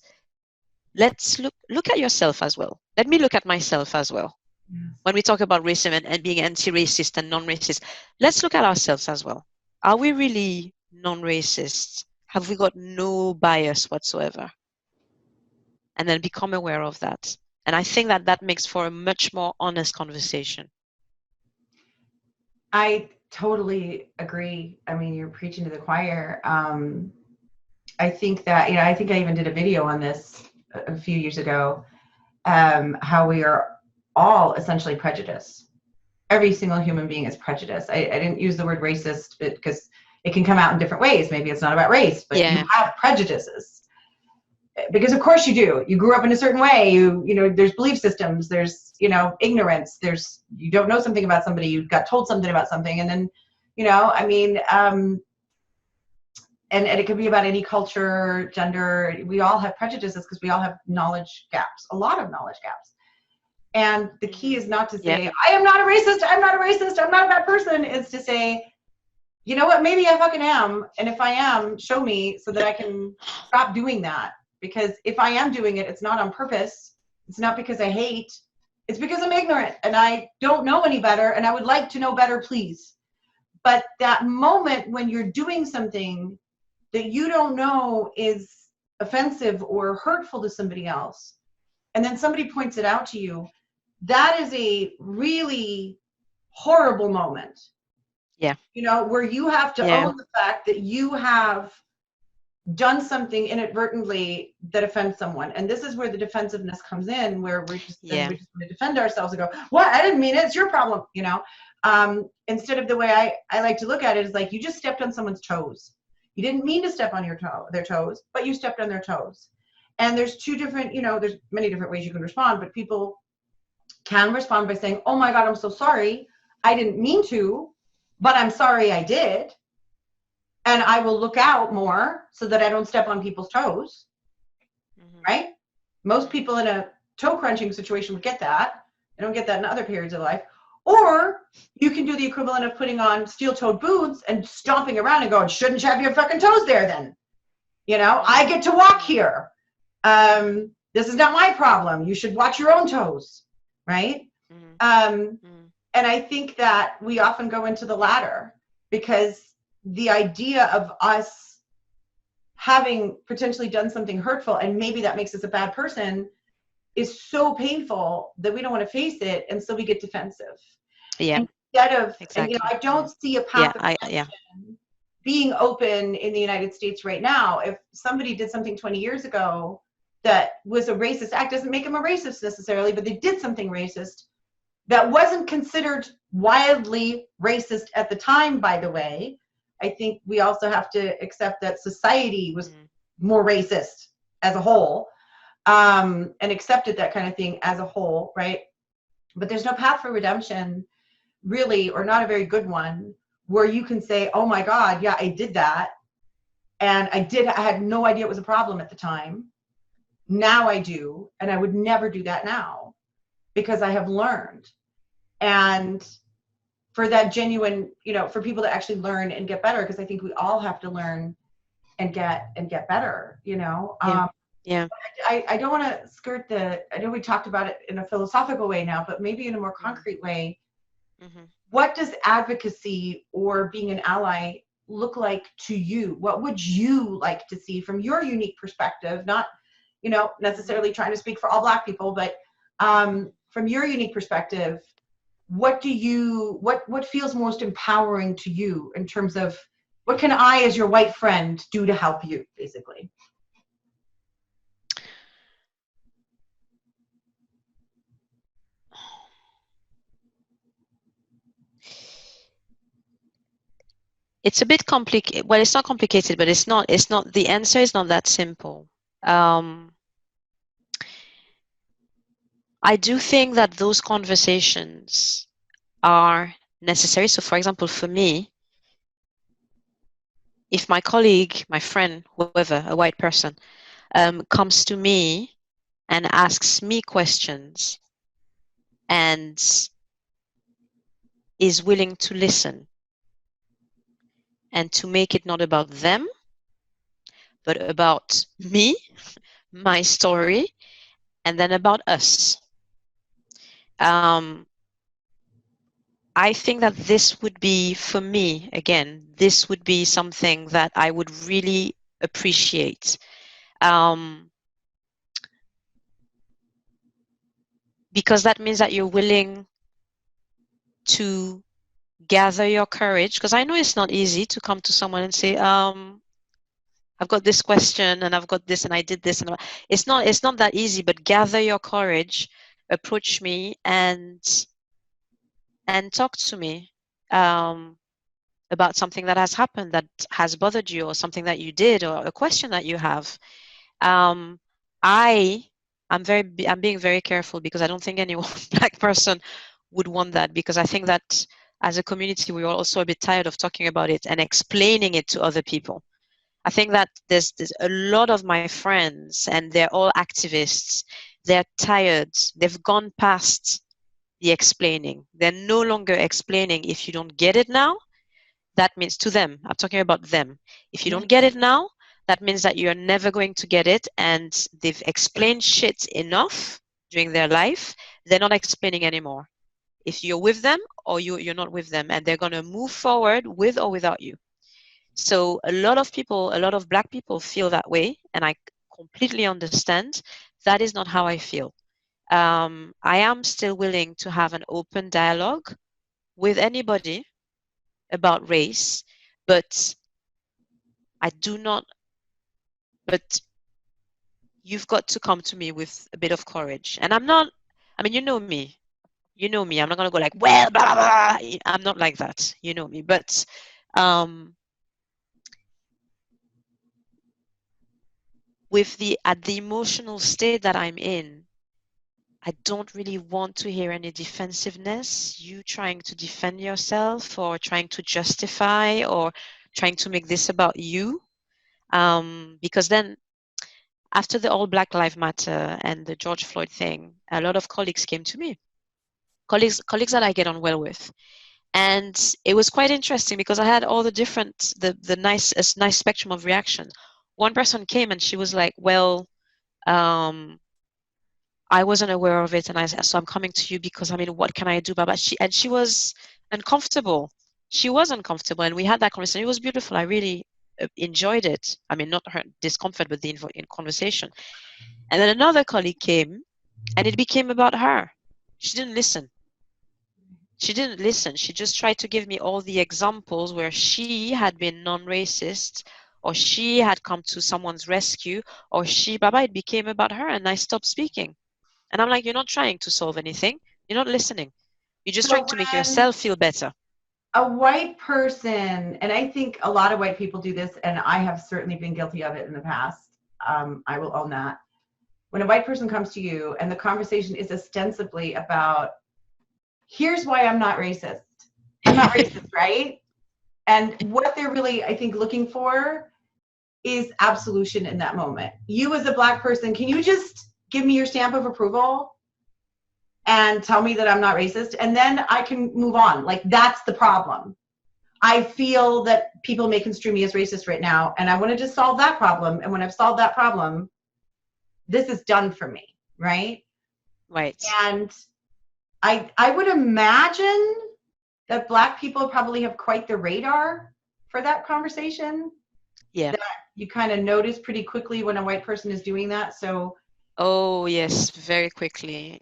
let's look at yourself as well. Let me look at myself as well. Yes. When we talk about racism and being anti-racist and non-racist, let's look at ourselves as well. Are we really non-racist? Have we got no bias whatsoever? And then become aware of that. And I think that makes for a much more honest conversation. I totally agree. I mean, you're preaching to the choir. I think that, I think I even did a video on this a few years ago, how we are all essentially prejudiced. Every single human being is prejudiced. I didn't use the word racist because it can come out in different ways. Maybe it's not about race, but you have prejudices. Because of course you do. You grew up in a certain way. There's belief systems. There's, ignorance. You don't know something about somebody. You got told something about something. And then, and it could be about any culture, gender. We all have prejudices because we all have knowledge gaps, a lot of knowledge gaps. And the key is not to say, I am not a racist, I'm not a racist, I'm not a bad person. It's to say, you know what, maybe I fucking am. And if I am, show me so that I can stop doing that. Because if I am doing it, it's not on purpose. It's not because I hate. It's because I'm ignorant and I don't know any better and I would like to know better, please. But that moment when you're doing something that you don't know is offensive or hurtful to somebody else, and then somebody points it out to you, that is a really horrible moment. Yeah. Where you have to own the fact that you have done something inadvertently that offends someone. And this is where the defensiveness comes in, where we just going to defend ourselves and go, what? I didn't mean it. It's your problem, you know? Instead of the way I like to look at it is like, you just stepped on someone's toes. You didn't mean to step on their toes, but you stepped on their toes. And there's two different, you know, there's many different ways you can respond, but people can respond by saying, oh my God, I'm so sorry. I didn't mean to, but I'm sorry I did. And I will look out more so that I don't step on people's toes, right? Most people in a toe crunching situation would get that. They don't get that in other periods of life. Or you can do the equivalent of putting on steel-toed boots and stomping around and going, shouldn't you have your fucking toes there then? You know, I get to walk here. This is not my problem. You should watch your own toes, right? And I think that we often go into the latter because the idea of us having potentially done something hurtful and maybe that makes us a bad person is so painful that we don't want to face it, and so we get defensive. Instead of, and, you know, I don't see a path of being open in the United States right now. If somebody did something 20 years ago that was a racist act, doesn't make them a racist necessarily, but they did something racist that wasn't considered wildly racist at the time, by the way. I think we also have to accept that society was more racist as a whole, and accepted that kind of thing as a whole, right? But there's no path for redemption, really, or not a very good one, where you can say, oh my God, yeah, I did that. And I had no idea it was a problem at the time. Now I do, and I would never do that now because I have learned. And for that genuine, you know, for people to actually learn and get better, because I think we all have to learn and get better, you know. I don't want to skirt I know we talked about it in a philosophical way now, but maybe in a more concrete way. What does advocacy or being an ally look like to you? What would you like to see from your unique perspective? Not, you know, necessarily trying to speak for all Black people, but from your unique perspective, what feels most empowering to you in terms of what can I, as your white friend, do to help you, basically? It's a bit complicated. Well, it's not complicated, but it's not, the answer is not that simple. I do think that those conversations are necessary. So for example, for me, if my colleague, my friend, whoever, a white person, comes to me and asks me questions and is willing to listen and to make it not about them, but about me, my story, and then about us. I think that this would be, for me, again, this would be something that I would really appreciate. Because that means that you're willing to gather your courage, because I know it's not easy to come to someone and say, I've got this question and I've got this and I did this, and it's not that easy, but gather your courage, approach me and talk to me about something that has happened that has bothered you, or something that you did, or a question that you have. I'm being very careful because I don't think any Black person would want that, because I think that as a community we're also a bit tired of talking about it and explaining it to other people. I think that there's a lot of my friends, and they're all activists, they're tired, they've gone past the explaining. They're no longer explaining. If you don't get it now, that means, to them, I'm talking about them, if you don't get it now, that means that you're never going to get it, and they've explained shit enough during their life, they're not explaining anymore. If you're with them or you're not with them, and they're going to move forward with or without you. So a lot of Black people feel that way, and I completely understand. That is not how I feel. I am still willing to have an open dialogue with anybody about race, but I do not but you've got to come to me with a bit of courage. And I'm not, I mean, you know me. You know me. I'm not going to go like, well, blah, blah, blah. I'm not like that. You know me. But at the emotional state that I'm in, I don't really want to hear any defensiveness, you trying to defend yourself or trying to justify or trying to make this about you. Because then after the All Black Lives Matter and the George Floyd thing, a lot of colleagues came to me, colleagues that I get on well with. And it was quite interesting because I had all the different, the nice spectrum of reaction. One person came and she was like, well, I wasn't aware of it, and so I'm coming to you because, I mean, what can I do? But she was uncomfortable. She was uncomfortable, and we had that conversation. It was beautiful. I really enjoyed it. I mean, not her discomfort, but the in conversation. And then another colleague came, and it became about her. She didn't listen. She didn't listen. She just tried to give me all the examples where she had been non-racist, or she had come to someone's rescue, or it became about her, and I stopped speaking. And I'm like, you're not trying to solve anything. You're not listening. You're just trying to make yourself feel better. A white person, and I think a lot of white people do this, and I have certainly been guilty of it in the past. I will own that. When a white person comes to you and the conversation is ostensibly about, here's why I'm not racist. I'm not racist, right? And what they're really, I think, looking for is absolution in that moment. You as a Black person, can you just give me your stamp of approval and tell me that I'm not racist? And then I can move on. Like, that's the problem. I feel that people may construe me as racist right now, and I want to just solve that problem. And when I've solved that problem, this is done for me, right? Right. And I would imagine that Black people probably have quite the radar for that conversation. Yeah. That you kind of notice pretty quickly when a white person is doing that. So oh yes, very quickly.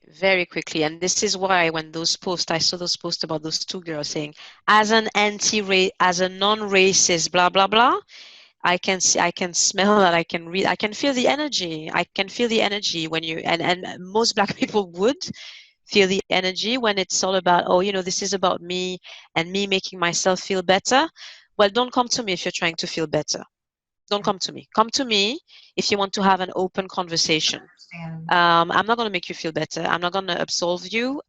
And this is why when I saw those posts about those two girls saying, as a non-racist, blah blah blah, I can smell that, I can read, I can feel the energy. When you and most Black people would feel the energy when it's all about, oh, this is about me and me making myself feel better. Well, don't come to me if you're trying to feel better. Don't come to me. Come to me if you want to have an open conversation. I'm not going to make you feel better. I'm not going to absolve you.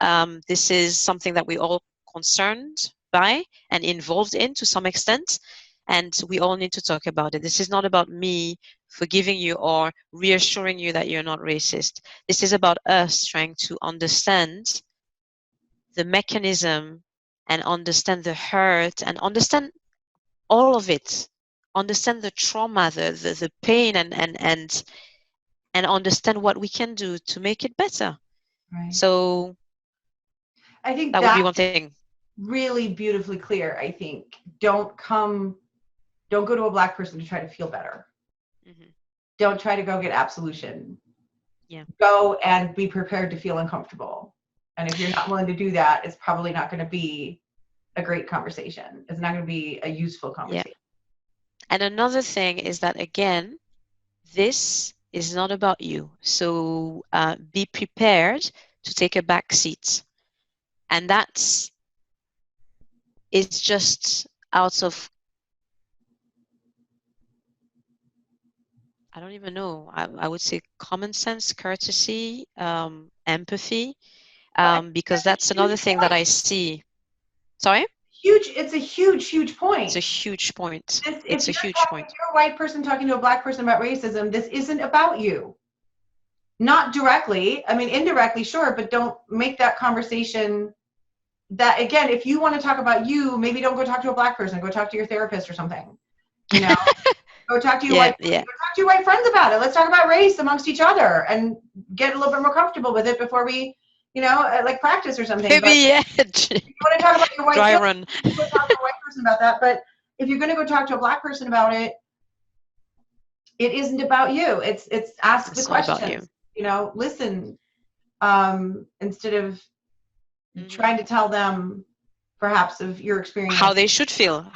This is something that we're all concerned by and involved in to some extent, and we all need to talk about it. This is not about me forgiving you or reassuring you that you're not racist. This is about us trying to understand the mechanism and understand the hurt and understand all of it. Understand the trauma, the pain, and understand what we can do to make it better. right. So I think that would be one thing. Really beautifully clear. I think don't go to a Black person to try to feel better. Mm-hmm. Don't try to go get absolution. Yeah. Go and be prepared to feel uncomfortable. And if you're not willing to do that, it's probably not going to be a great conversation. It's not going to be a useful conversation. Yeah. And another thing is that, again, this is not about you. So be prepared to take a back seat. And it's just out of, I don't even know, I would say common sense, courtesy, empathy, because that's another thing that I see. Sorry? It's a huge point. It's a huge point. If you're a white person talking to a Black person about racism, this isn't about you. Not directly. I mean, indirectly, sure, but don't make that conversation. That, again, if you want to talk about you, maybe don't go talk to a Black person. Go talk to your therapist or something. Go talk to your go talk to your white friends about it. Let's talk about race amongst each other and get a little bit more comfortable with it before we, like practice or something. Maybe, if you want to talk about your white dry run. Go talk to a white person about that. But if you're going to go talk to a Black person about it, it isn't about you. It's ask the questions. Listen, instead of trying to tell them perhaps of your experience. How they should feel.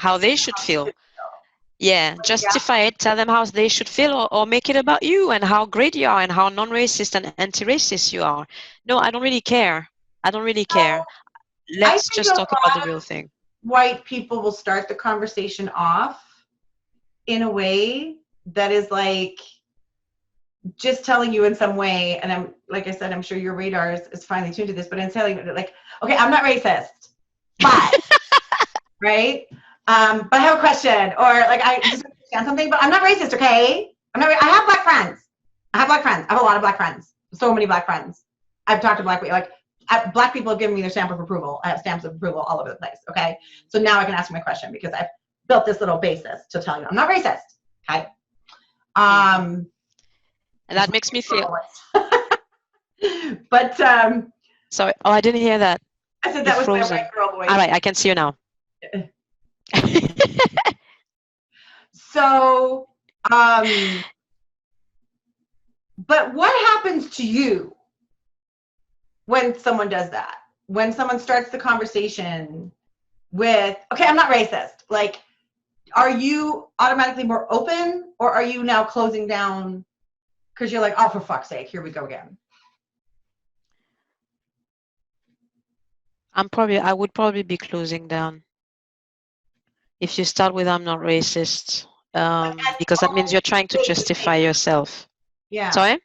Yeah, justify it, tell them how they should feel, or make it about you and how great you are and how non-racist and anti-racist you are. No, I don't really care. I don't really care. I Let's think just a talk about the lot real of thing. white people will start the conversation off in a way that is like just telling you in some way, and I'm like I said, I'm sure your radar is finely tuned to this, but I'm telling you like, okay, I'm not racist, but right, but I have a question, or like I just understand something, but I'm not racist, okay? I'm not. I have black friends. I have black friends. I have a lot of black friends. So many black friends. I've talked to black people. Like black people have given me their stamp of approval. I have stamps of approval all over the place. Okay, so now I can ask my question because I've built this little basis to tell you I'm not racist. Okay. And that makes me feel. But sorry. Oh, I didn't hear that. I said You're that was frozen. my white girl voice. All right, I can see you now. So, but what happens to you when someone does that? When someone starts the conversation with, okay, I'm not racist. Like, are you automatically more open, or are you now closing down because you're like, oh, for fuck's sake, here we go again? I would probably be closing down. If you start with I'm not racist, because that means you're trying to justify yourself. Yeah. Sorry?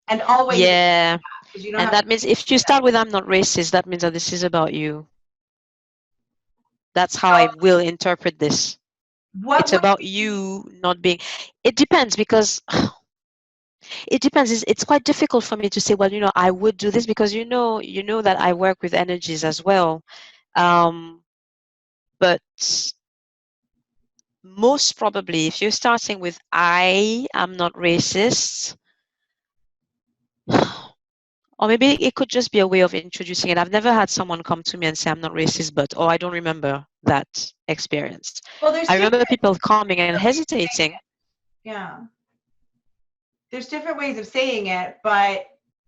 And always. Yeah. You don't and that means if you start with I'm not racist, that means that this is about you. That's how I will interpret this. It's about you not being. It depends, because it depends. It's quite difficult for me to say, well, I would do this, because you know that I work with energies as well. But most probably, if you're starting with I am not racist, or maybe it could just be a way of introducing it. I've never had someone come to me and say I'm not racist, but I don't remember that experience. Well, I remember people coming and hesitating. Yeah. There's different ways of saying it, but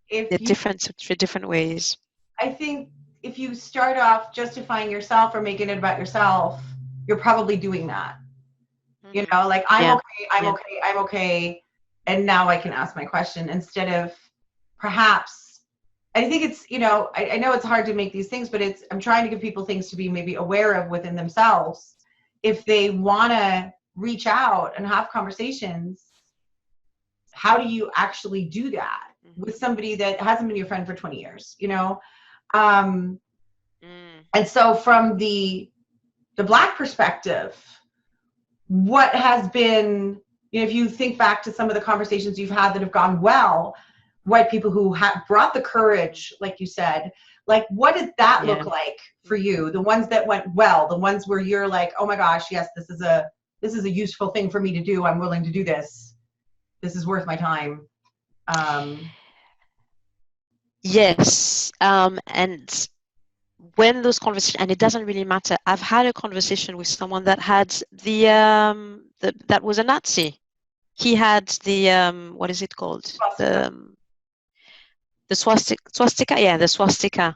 if They're different ways. I think if you start off justifying yourself or making it about yourself, you're probably doing that. You know, like I'm okay, and now I can ask my question, instead of perhaps, I think it's, I know it's hard to make these things, but I'm trying to give people things to be maybe aware of within themselves. If they want to reach out and have conversations, how do you actually do that with somebody that hasn't been your friend for 20 years, And so from the Black perspective, what has been, if you think back to some of the conversations you've had that have gone well, white people who have brought the courage, like you said, like what did that look like for you? The ones that went well, the ones where you're like, oh my gosh, yes, this is a useful thing for me to do. I'm willing to do this. This is worth my time. Yes. And when those conversations, and it doesn't really matter. I've had a conversation with someone that had that was a Nazi. He had the what is it called? Swastika. The swastika. Yeah, the swastika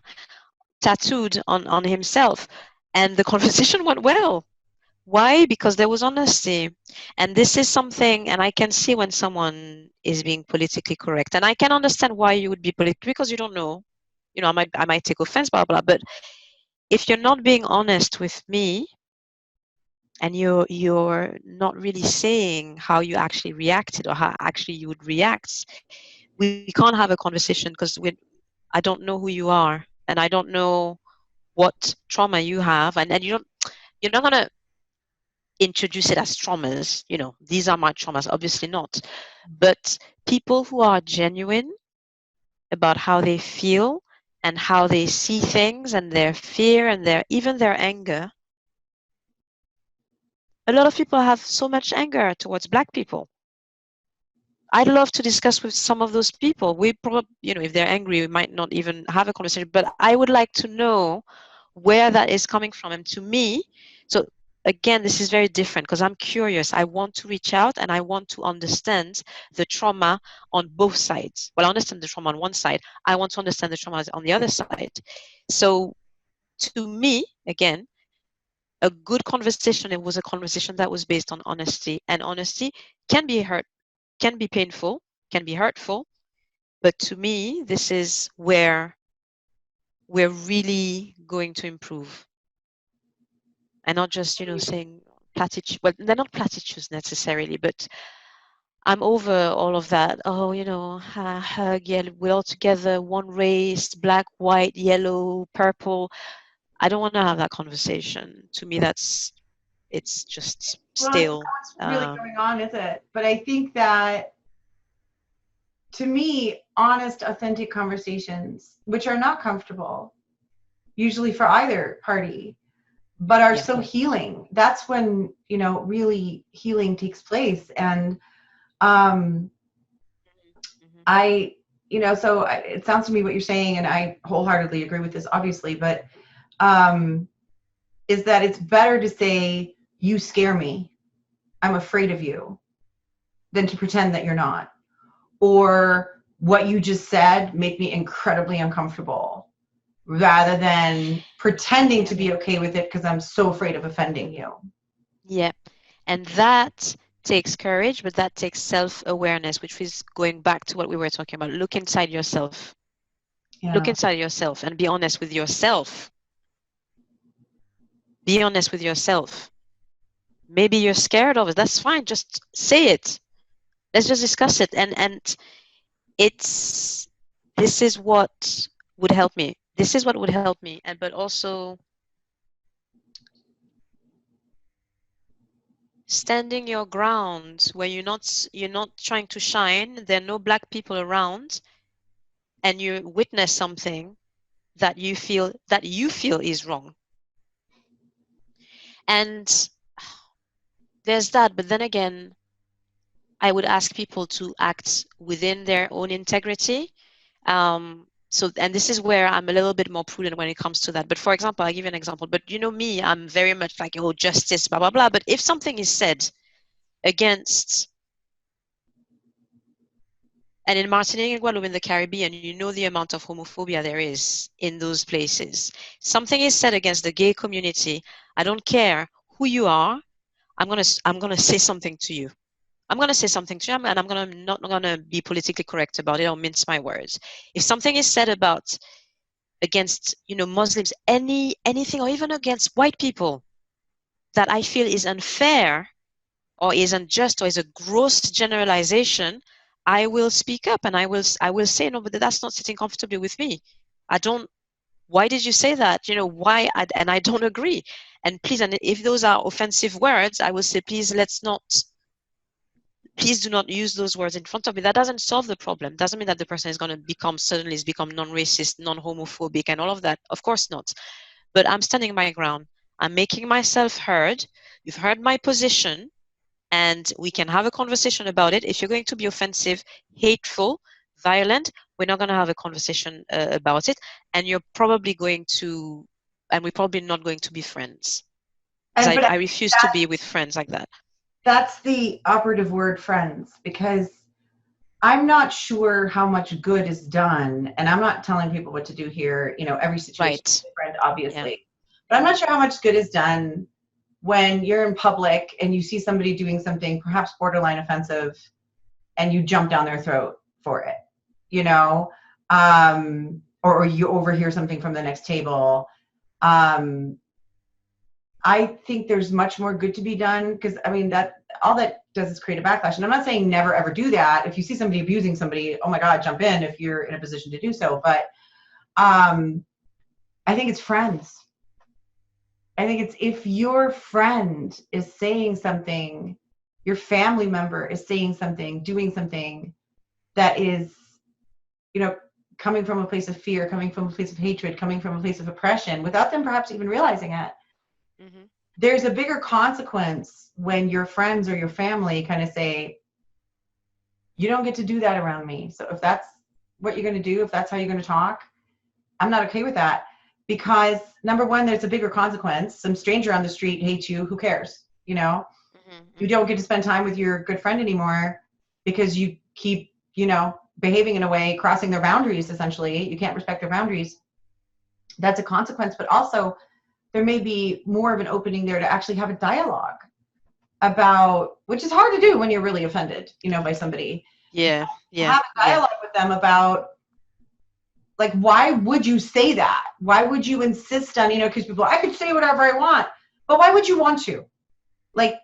tattooed on himself, and the conversation went well. Why? Because there was honesty. And this is something, and I can see when someone is being politically correct, and I can understand why you would be politically, because you don't know. I might take offense, blah blah. But if you're not being honest with me, and you're not really saying how you actually reacted or how actually you would react, we can't have a conversation, because I don't know who you are, and I don't know what trauma you have, and you're not gonna introduce it as traumas. These are my traumas. Obviously not. But people who are genuine about how they feel and how they see things, and their fear and even their anger. A lot of people have so much anger towards Black people. I'd love to discuss with some of those people. We probably, if they're angry, we might not even have a conversation, but I would like to know where that is coming from. And to me, so again, this is very different, because I'm curious. I want to reach out and I want to understand the trauma on both sides. Well, I understand the trauma on one side. I want to understand the trauma on the other side. So to me, again, a good conversation, it was a conversation that was based on honesty, and honesty can be painful, can be hurtful, but to me, this is where we're really going to improve, and not just, saying platitudes. Well, they're not platitudes necessarily, but I'm over all of that. Oh, hug, yeah, we're all together, one race, black, white, yellow, purple. I don't want to have that conversation. To me, it's just Well, that's stale. not what's really going on, is it? But I think that, to me, honest, authentic conversations, which are not comfortable, usually for either party, but are so healing. That's when, really healing takes place. And so it sounds to me what you're saying, and I wholeheartedly agree with this, obviously, but is that it's better to say, you scare me, I'm afraid of you, than to pretend that you're not. Or what you just said made me incredibly uncomfortable, rather than pretending to be okay with it because I'm so afraid of offending you. Yeah. And that takes courage, but that takes self-awareness, which is going back to what we were talking about. Look inside yourself. Yeah. Look inside yourself and be honest with yourself. Be honest with yourself. Maybe you're scared of it. That's fine. Just say it. Let's just discuss it. And this is what would help me. This is what would help me. But also standing your ground where you're not trying to shine. There are no black people around, and you witness something that you feel is wrong. And there's that. But then again, I would ask people to act within their own integrity. And this is where I'm a little bit more prudent when it comes to that. But for example, I'll give you an example. But me, I'm very much like, justice, blah, blah, blah. But if something is said against, and in Martinique and Guadeloupe in the Caribbean, the amount of homophobia there is in those places. Something is said against the gay community. I don't care who you are. I'm gonna say something to you. I'm going to say something to you, and I'm not going to be politically correct about it or mince my words. If something is said against, Muslims, anything, or even against white people that I feel is unfair or is unjust or is a gross generalization, I will speak up and I will say, no, but that's not sitting comfortably with me. Why did you say that? Why? And I don't agree. And please, and if those are offensive words, I will say, please do not use those words in front of me. That doesn't solve the problem. Doesn't mean that the person is going to suddenly become non-racist, non-homophobic, and all of that. Of course not. But I'm standing my ground. I'm making myself heard. You've heard my position, and we can have a conversation about it. If you're going to be offensive, hateful, violent, we're not going to have a conversation about it, and we're probably not going to be friends. I refuse to be with friends like that. That's the operative word, friends, because I'm not sure how much good is done, and I'm not telling people what to do here. Every situation is different, obviously. But I'm not sure how much good is done when you're in public and you see somebody doing something perhaps borderline offensive and you jump down their throat for it, or you overhear something from the next table. I think there's much more good to be done, because that all that does is create a backlash. And I'm not saying never ever do that. If you see somebody abusing somebody, oh my God, jump in if you're in a position to do so. But I think it's friends. I think it's if your friend is saying something, your family member is saying something, doing something that is, coming from a place of fear, coming from a place of hatred, coming from a place of oppression, without them perhaps even realizing it. Mm-hmm. There's a bigger consequence when your friends or your family kind of say, you don't get to do that around me. So if that's what you're going to do, if that's how you're going to talk, I'm not okay with that. Because number one, there's a bigger consequence. Some stranger on the street hates you. Who cares? Mm-hmm. You don't get to spend time with your good friend anymore because you keep, behaving in a way, crossing their boundaries, essentially. You can't respect their boundaries. That's a consequence. But also, there may be more of an opening there to actually have a dialogue about, which is hard to do when you're really offended, by somebody. Yeah. Have a dialogue with them about, like, why would you say that? Why would you insist on, because people, I could say whatever I want, but why would you want to? Like,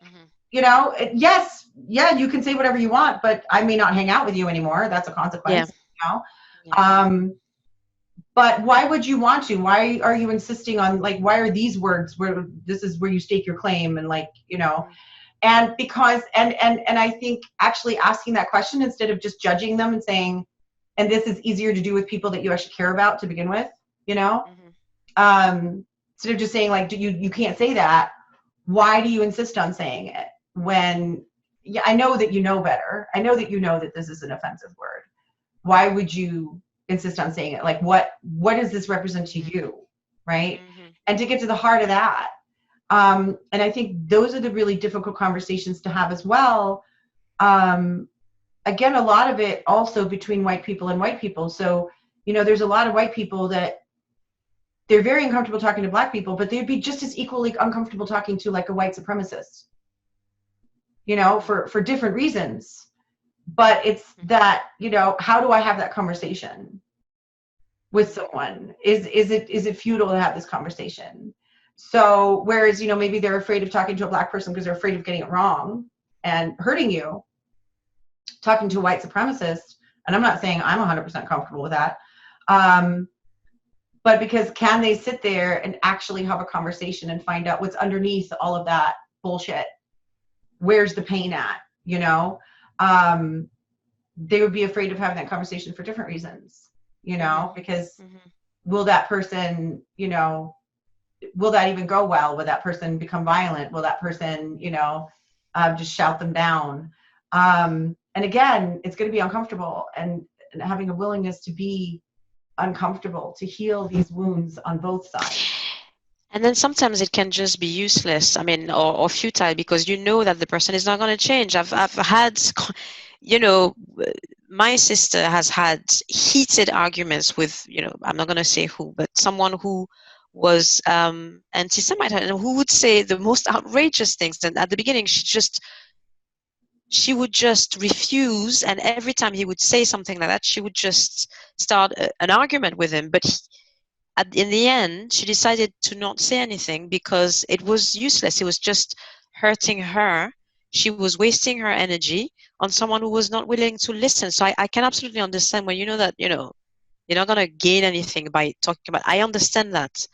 yes, yeah, you can say whatever you want, but I may not hang out with you anymore. That's a consequence, But why would you want to? Why are you insisting on, like, why are these words where this is where you stake your claim, and, like, and because, and I think actually asking that question instead of just judging them and saying, and this is easier to do with people that you actually care about to begin with, instead of just saying, like, you can't say that. Why do you insist on saying it when, I know that you know better. I know that you know that this is an offensive word. Why would you insist on saying it? Like, what does this represent to you, right? And to get to the heart of that. And I think those are the really difficult conversations to have as well. Again, a lot of it also between white people and white people. So, there's a lot of white people that they're very uncomfortable talking to black people, but they'd be just as equally uncomfortable talking to, like, a white supremacist, for different reasons. But it's that, how do I have that conversation with someone? Is it futile to have this conversation? So whereas, maybe they're afraid of talking to a black person because they're afraid of getting it wrong and hurting you, talking to a white supremacist, and I'm not saying I'm 100% comfortable with that, but because can they sit there and actually have a conversation and find out what's underneath all of that bullshit? Where's the pain at? They would be afraid of having that conversation for different reasons, because will that person, will that even go well? Will that person become violent? Will that person, just shout them down? And again, it's going to be uncomfortable, and having a willingness to be uncomfortable, to heal these wounds on both sides. And then sometimes it can just be useless, or futile, because that the person is not going to change. I've had, my sister has had heated arguments with, I'm not going to say who, but someone who was anti-Semite, and who would say the most outrageous things. And at the beginning, she would just refuse, and every time he would say something like that, she would just start an argument with him. But in the end, she decided to not say anything because it was useless. It was just hurting her. She was wasting her energy on someone who was not willing to listen. So I can absolutely understand when that, you're not going to gain anything by talking about. I understand that,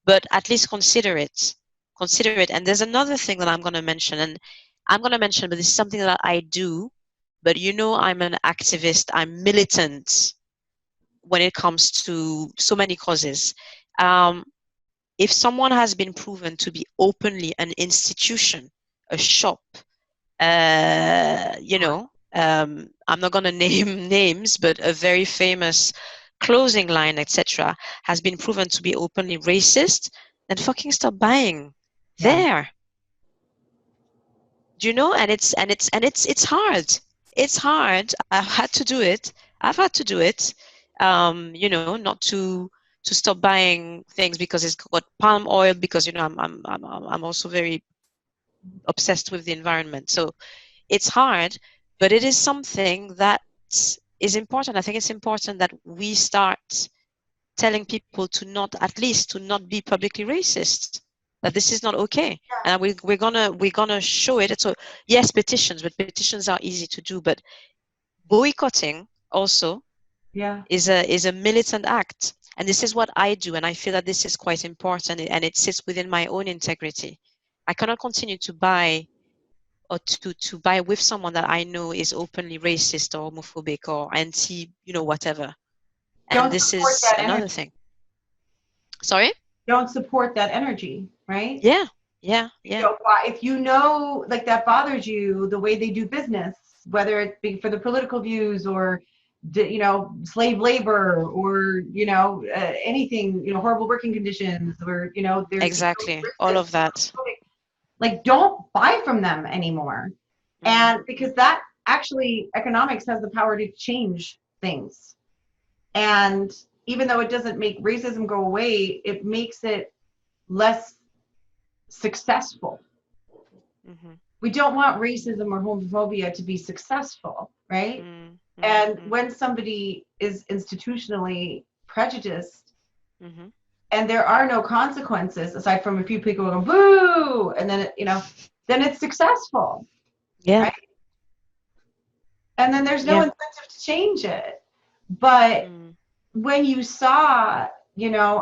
but at least consider it. Consider it. And there's another thing that I'm going to mention, but this is something that I do. But I'm an activist. I'm militant when it comes to so many causes. If someone has been proven to be openly an institution, a shop, I'm not going to name names, but a very famous clothing line, etc., has been proven to be openly racist, then fucking stop buying there. Do you know? And it's hard. It's hard. I've had to do it. Not to stop buying things because it's got palm oil, because I'm also very obsessed with the environment. So it's hard, but it is something that is important. I think it's important that we start telling people to not be publicly racist, that this is not okay. And we're gonna show it. So yes, petitions are easy to do, but boycotting also is a militant act. And this is what I do, and I feel that this is quite important, and it sits within my own integrity. I cannot continue to buy or to buy with someone that I know is openly racist or homophobic or anti, whatever. And this is another thing. Sorry? Don't support that energy, right? Yeah. If like that bothers you, the way they do business, whether it be for the political views or, slave labor or, anything, horrible working conditions or, there's exactly all of that. Like, don't buy from them anymore. And because that actually, economics has the power to change things. And even though it doesn't make racism go away, it makes it less successful. Mm-hmm. We don't want racism or homophobia to be successful, right? Mm-hmm. And when somebody is institutionally prejudiced Mm-hmm. and there are no consequences aside from a few people who go boo, and then then it's successful, Yeah. right? And then there's no Yeah. incentive to change it. But Mm. when you saw,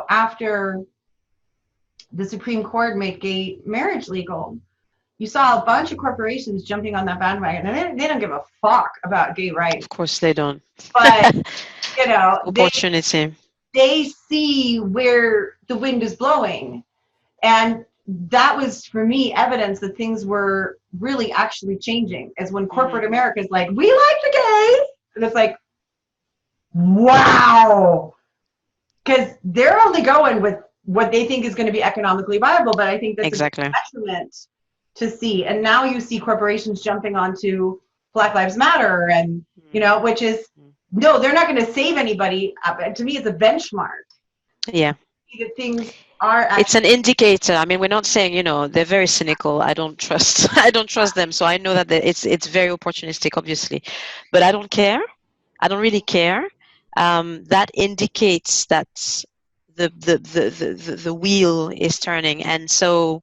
after the Supreme Court made gay marriage legal, you saw a bunch of corporations jumping on that bandwagon, and they don't give a fuck about gay rights. Of course they don't. But Opportunity. they see where the wind is blowing, and that was for me evidence that things were really actually changing. As when corporate America is like, we like the gays, and it's like, wow, because they're only going with what they think is going to be economically viable. But I think that's Exactly. a detriment to see. And now you see corporations jumping onto Black Lives Matter, and which is no, they're not going to save anybody. To me, it's a benchmark. Yeah. That things are actually, it's an indicator. I mean, we're not saying, they're very cynical. I don't trust them. So I know that it's very opportunistic, obviously, but I don't care. I don't really care. That indicates that the wheel is turning, and so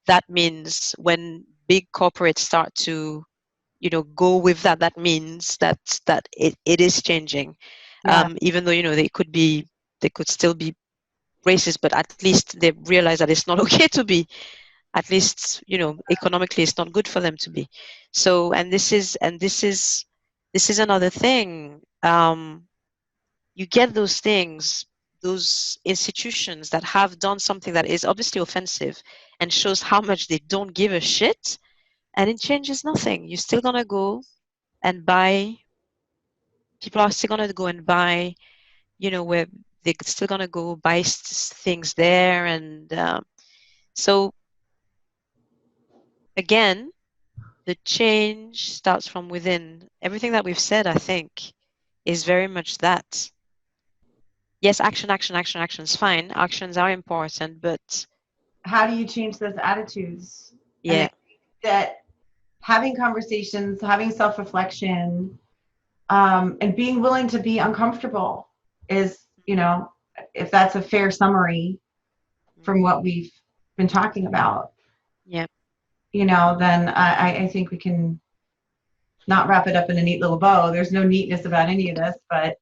that means when big corporates start to go with that, that means that it is changing. Even though they could still be racist, but at least they realize that it's not okay to be. At least economically it's not good for them to be. So, and this is another thing. You get those things, those institutions that have done something that is obviously offensive and shows how much they don't give a shit, and it changes nothing. You're still gonna go and buy. People are still gonna go and buy. Where they're still gonna go buy things there, and so again, the change starts from within. Everything that we've said, I think, is very much that. Yes, action is fine. Actions are important, but how do you change those attitudes? yeah. And I think that having conversations, having self-reflection, and being willing to be uncomfortable is, if that's a fair summary from what we've been talking about, Yeah. then I think we can not wrap it up in a neat little bow. There's no neatness about any of this, but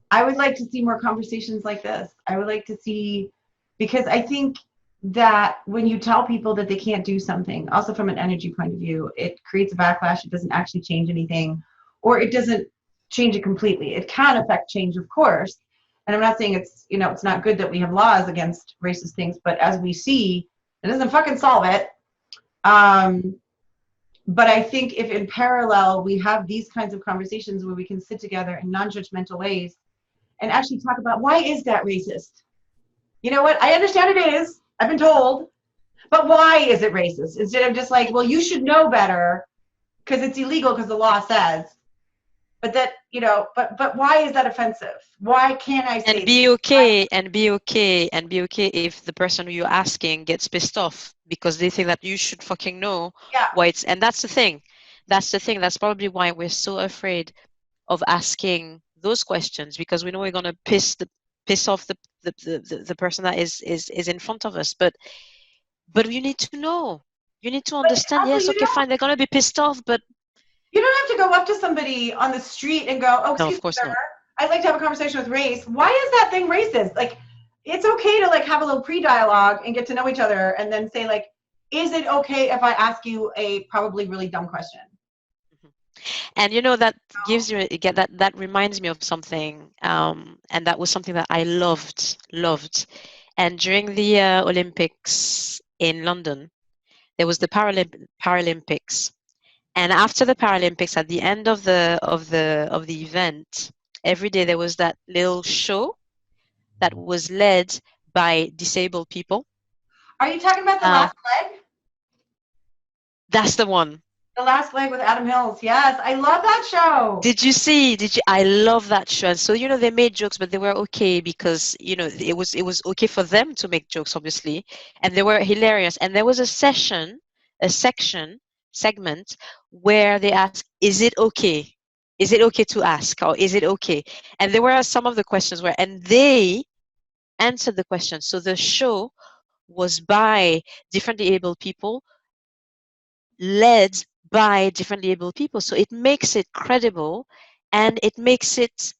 I would like to see more conversations like this. I would like to see, because I think that when you tell people that they can't do something, also from an energy point of view, it creates a backlash. It doesn't actually change anything, or it doesn't change it completely. It can affect change, of course. And I'm not saying it's not good that we have laws against racist things, but as we see, it doesn't fucking solve it. But I think if in parallel we have these kinds of conversations where we can sit together in non-judgmental ways and actually talk about, why is that racist? You know what? I understand it is. I've been told. But why is it racist? Instead of just like, well, you should know better because it's illegal because the law says. But that, but why is that offensive? Why can't I say and be okay if the person who you're asking gets pissed off because they think that you should fucking know why it's, and that's the thing. That's probably why we're so afraid of asking those questions, because we know we're going to piss off the person that is in front of us. But you need to know. You need to understand. Yes, okay, fine. They're going to be pissed off, but you don't have to go up to somebody on the street and go, oh, excuse me, sir, I'd like to have a conversation with race. Why is that thing racist? Like, it's okay to like have a little pre-dialogue and get to know each other and then say like, is it okay if I ask you a probably really dumb question? And that gives you that reminds me of something, and that was something that I loved. And during the Olympics in London, there was the Paralympics, and after the Paralympics, at the end of the event, every day there was that little show that was led by disabled people. Are you talking about the last leg? That's the one. The Last Leg with Adam Hills. Yes, I love that show. Did you see? I love that show. And so, they made jokes, but they were okay because, it was okay for them to make jokes, obviously. And they were hilarious. And there was a segment where they asked, is it okay? Is it okay to ask? Or is it okay? And there were some of the questions and they answered the question. So the show was by differently able people, led by differently able people. So it makes it credible and it makes it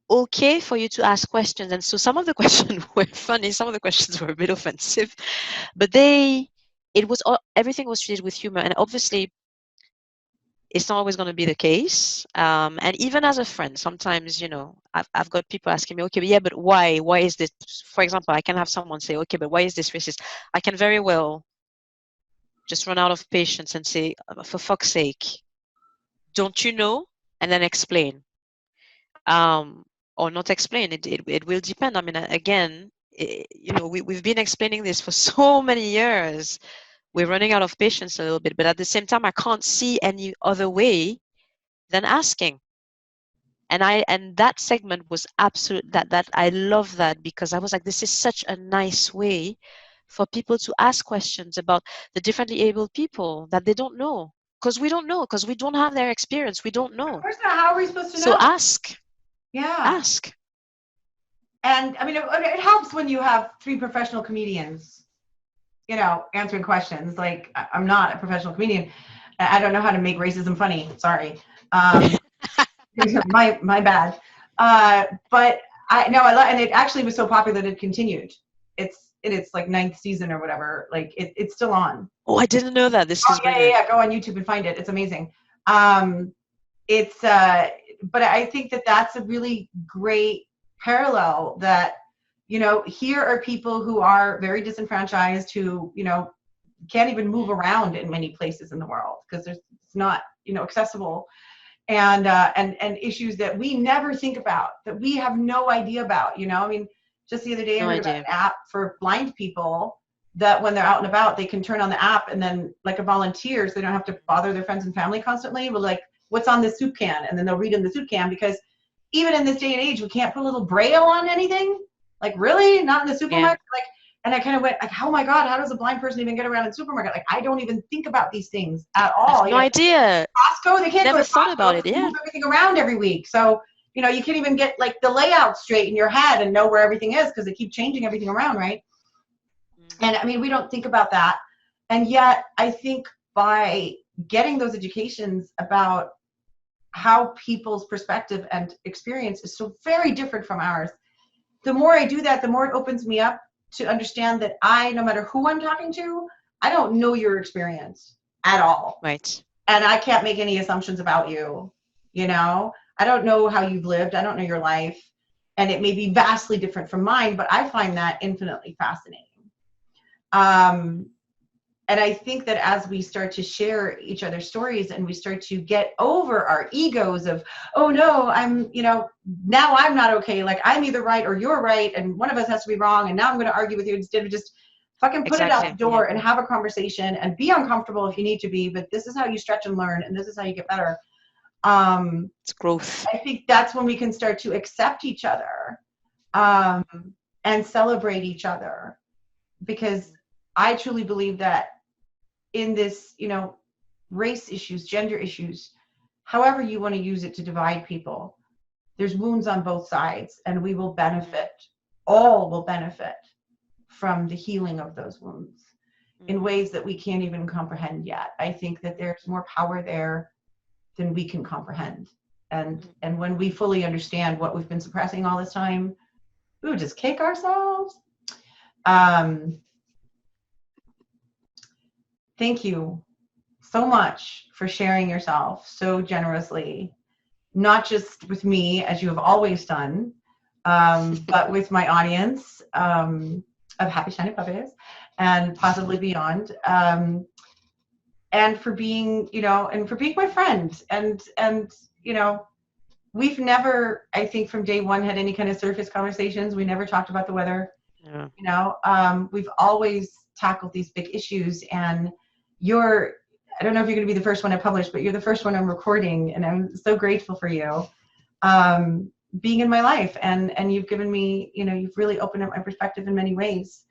okay for you to ask questions. And so some of the questions were funny, some of the questions were a bit offensive, but everything was treated with humor. And obviously, it's not always going to be the case. And even as a friend, sometimes, I've got people asking me, okay, but yeah, but why? Why is this? For example, I can have someone say, okay, but why is this racist? I can very well just run out of patience and say, for fuck's sake, don't you know? And then explain. Or not explain. It will depend. I mean, again, we've been explaining this for so many years. We're running out of patience a little bit, but at the same time, I can't see any other way than asking. And that segment was absolute. That I love that, because I was like, this is such a nice way for people to ask questions about the differently able people that they don't know, because we don't know, because we don't have their experience. We don't know. Of course not. How are we supposed to know? So ask. Yeah. Ask. And I mean, it helps when you have 3 professional comedians, answering questions. Like, I'm not a professional comedian. I don't know how to make racism funny. Sorry. My bad. But I love, and it actually was so popular that it continued. It's like 9th season or whatever. Like it's still on. Oh, I didn't know that. This is brilliant. Yeah. Go on YouTube and find it. It's amazing. But I think that that's a really great parallel that, here are people who are very disenfranchised, who, can't even move around in many places in the world because it's not, accessible, and issues that we never think about, that we have no idea about, I mean, just the other day, I heard about an app for blind people that when they're out and about, they can turn on the app and then, like, a volunteer, so they don't have to bother their friends and family constantly, but like, what's on this soup can? And then they'll read in the soup can, because even in this day and age, we can't put a little braille on anything. Like, really? Not in the supermarket? Yeah. Like, and I kind of went like, oh my God, how does a blind person even get around in the supermarket? Like, I don't even think about these things at all. I have no idea. Costco, they can't never go to thought Costco, about it. Yeah. move everything around every week. So, you can't even get like the layout straight in your head and know where everything is, because they keep changing everything around, right? Mm-hmm. And I mean, we don't think about that. And yet I think by getting those educations about how people's perspective and experience is so very different from ours, the more I do that, the more it opens me up to understand that no matter who I'm talking to, I don't know your experience at all. Right. And I can't make any assumptions about you. I don't know how you've lived. I don't know your life. And it may be vastly different from mine, but I find that infinitely fascinating. And I think that as we start to share each other's stories and we start to get over our egos of, oh no, now I'm not okay. Like, I'm either right or you're right, and one of us has to be wrong, and now I'm going to argue with you, instead of just fucking put it out the door and have a conversation and be uncomfortable if you need to be, but this is how you stretch and learn, and this is how you get better. It's growth. I think that's when we can start to accept each other, and celebrate each other, because I truly believe that in this, race issues, gender issues, however you want to use it to divide people, there's wounds on both sides, and we will benefit, all will benefit from the healing of those wounds in ways that we can't even comprehend yet. I think that there's more power there than we can comprehend. And when we fully understand what we've been suppressing all this time, we would just kick ourselves. Thank you so much for sharing yourself so generously, not just with me, as you have always done, but with my audience of Happy Shiny Puppies and possibly beyond, and for being, and for being my friend. And we've never, I think from day one, had any kind of surface conversations. We never talked about the weather. Yeah. We've always tackled these big issues, and I don't know if you're going to be the first one I publish, but you're the first one I'm recording, and I'm so grateful for you being in my life. And you've given me, you've really opened up my perspective in many ways.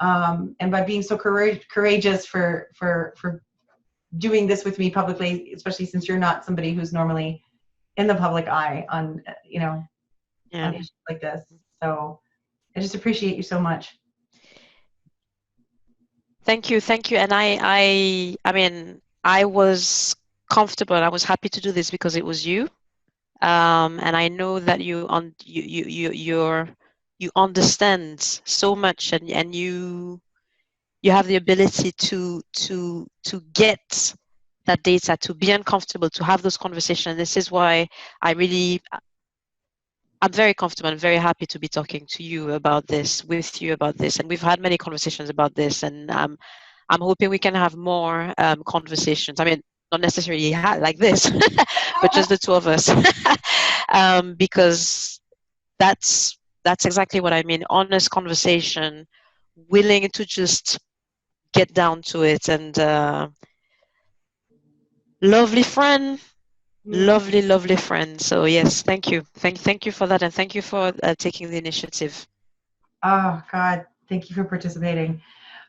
And by being so courageous for doing this with me publicly, especially since you're not somebody who's normally in the public eye on, on issues like this. So I just appreciate you so much. Thank you. And I mean, I was comfortable and I was happy to do this because it was you. And I know that you understand so much, and you have the ability to get that data, to be uncomfortable, to have those conversations. This is why I'm very comfortable and very happy to be talking to you about this, with you about this. And we've had many conversations about this, and I'm hoping we can have more conversations. I mean, not necessarily like this, but just the two of us, because that's exactly what I mean. Honest conversation, willing to just get down to it, and lovely friend. Lovely friend. So yes, thank you for that, and thank you for taking the initiative. Oh God, thank you for participating.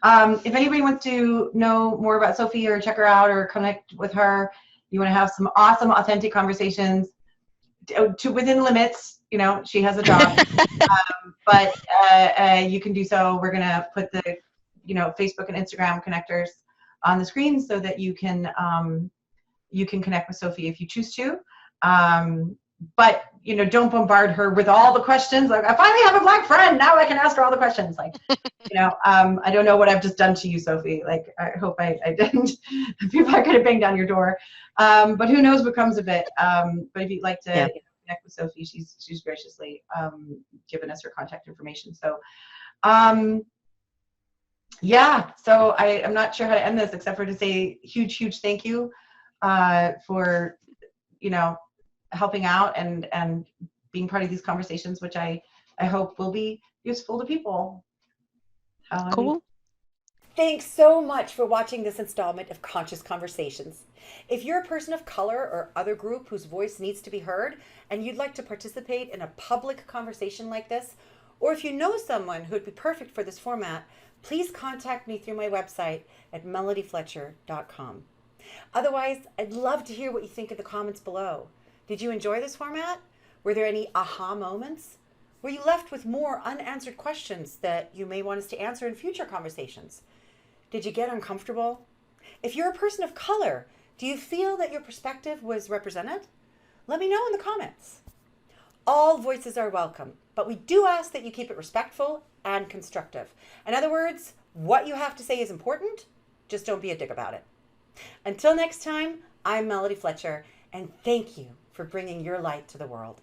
If anybody wants to know more about Sophie or check her out or connect with her, you want to have some awesome, authentic conversations to within limits. She has a job, but you can do so. We're gonna put the Facebook and Instagram connectors on the screen so that you can connect with Sophie if you choose to. But don't bombard her with all the questions. Like, I finally have a Black friend. Now I can ask her all the questions. Like, I don't know what I've just done to you, Sophie. Like, I hope I didn't. People are going to bang down your door. But who knows what comes of it. But if you'd like to connect with Sophie, she's graciously given us her contact information. So, so I'm not sure how to end this except for to say huge thank you for, helping out and being part of these conversations, which I hope will be useful to people. Cool. Thanks so much for watching this installment of Conscious Conversations. If you're a person of color or other group whose voice needs to be heard and you'd like to participate in a public conversation like this, or if you know someone who would be perfect for this format, please contact me through my website at melodyfletcher.com. Otherwise, I'd love to hear what you think in the comments below. Did you enjoy this format? Were there any aha moments? Were you left with more unanswered questions that you may want us to answer in future conversations? Did you get uncomfortable? If you're a person of color, do you feel that your perspective was represented? Let me know in the comments. All voices are welcome, but we do ask that you keep it respectful and constructive. In other words, what you have to say is important, just don't be a dick about it. Until next time, I'm Melody Fletcher, and thank you for bringing your light to the world.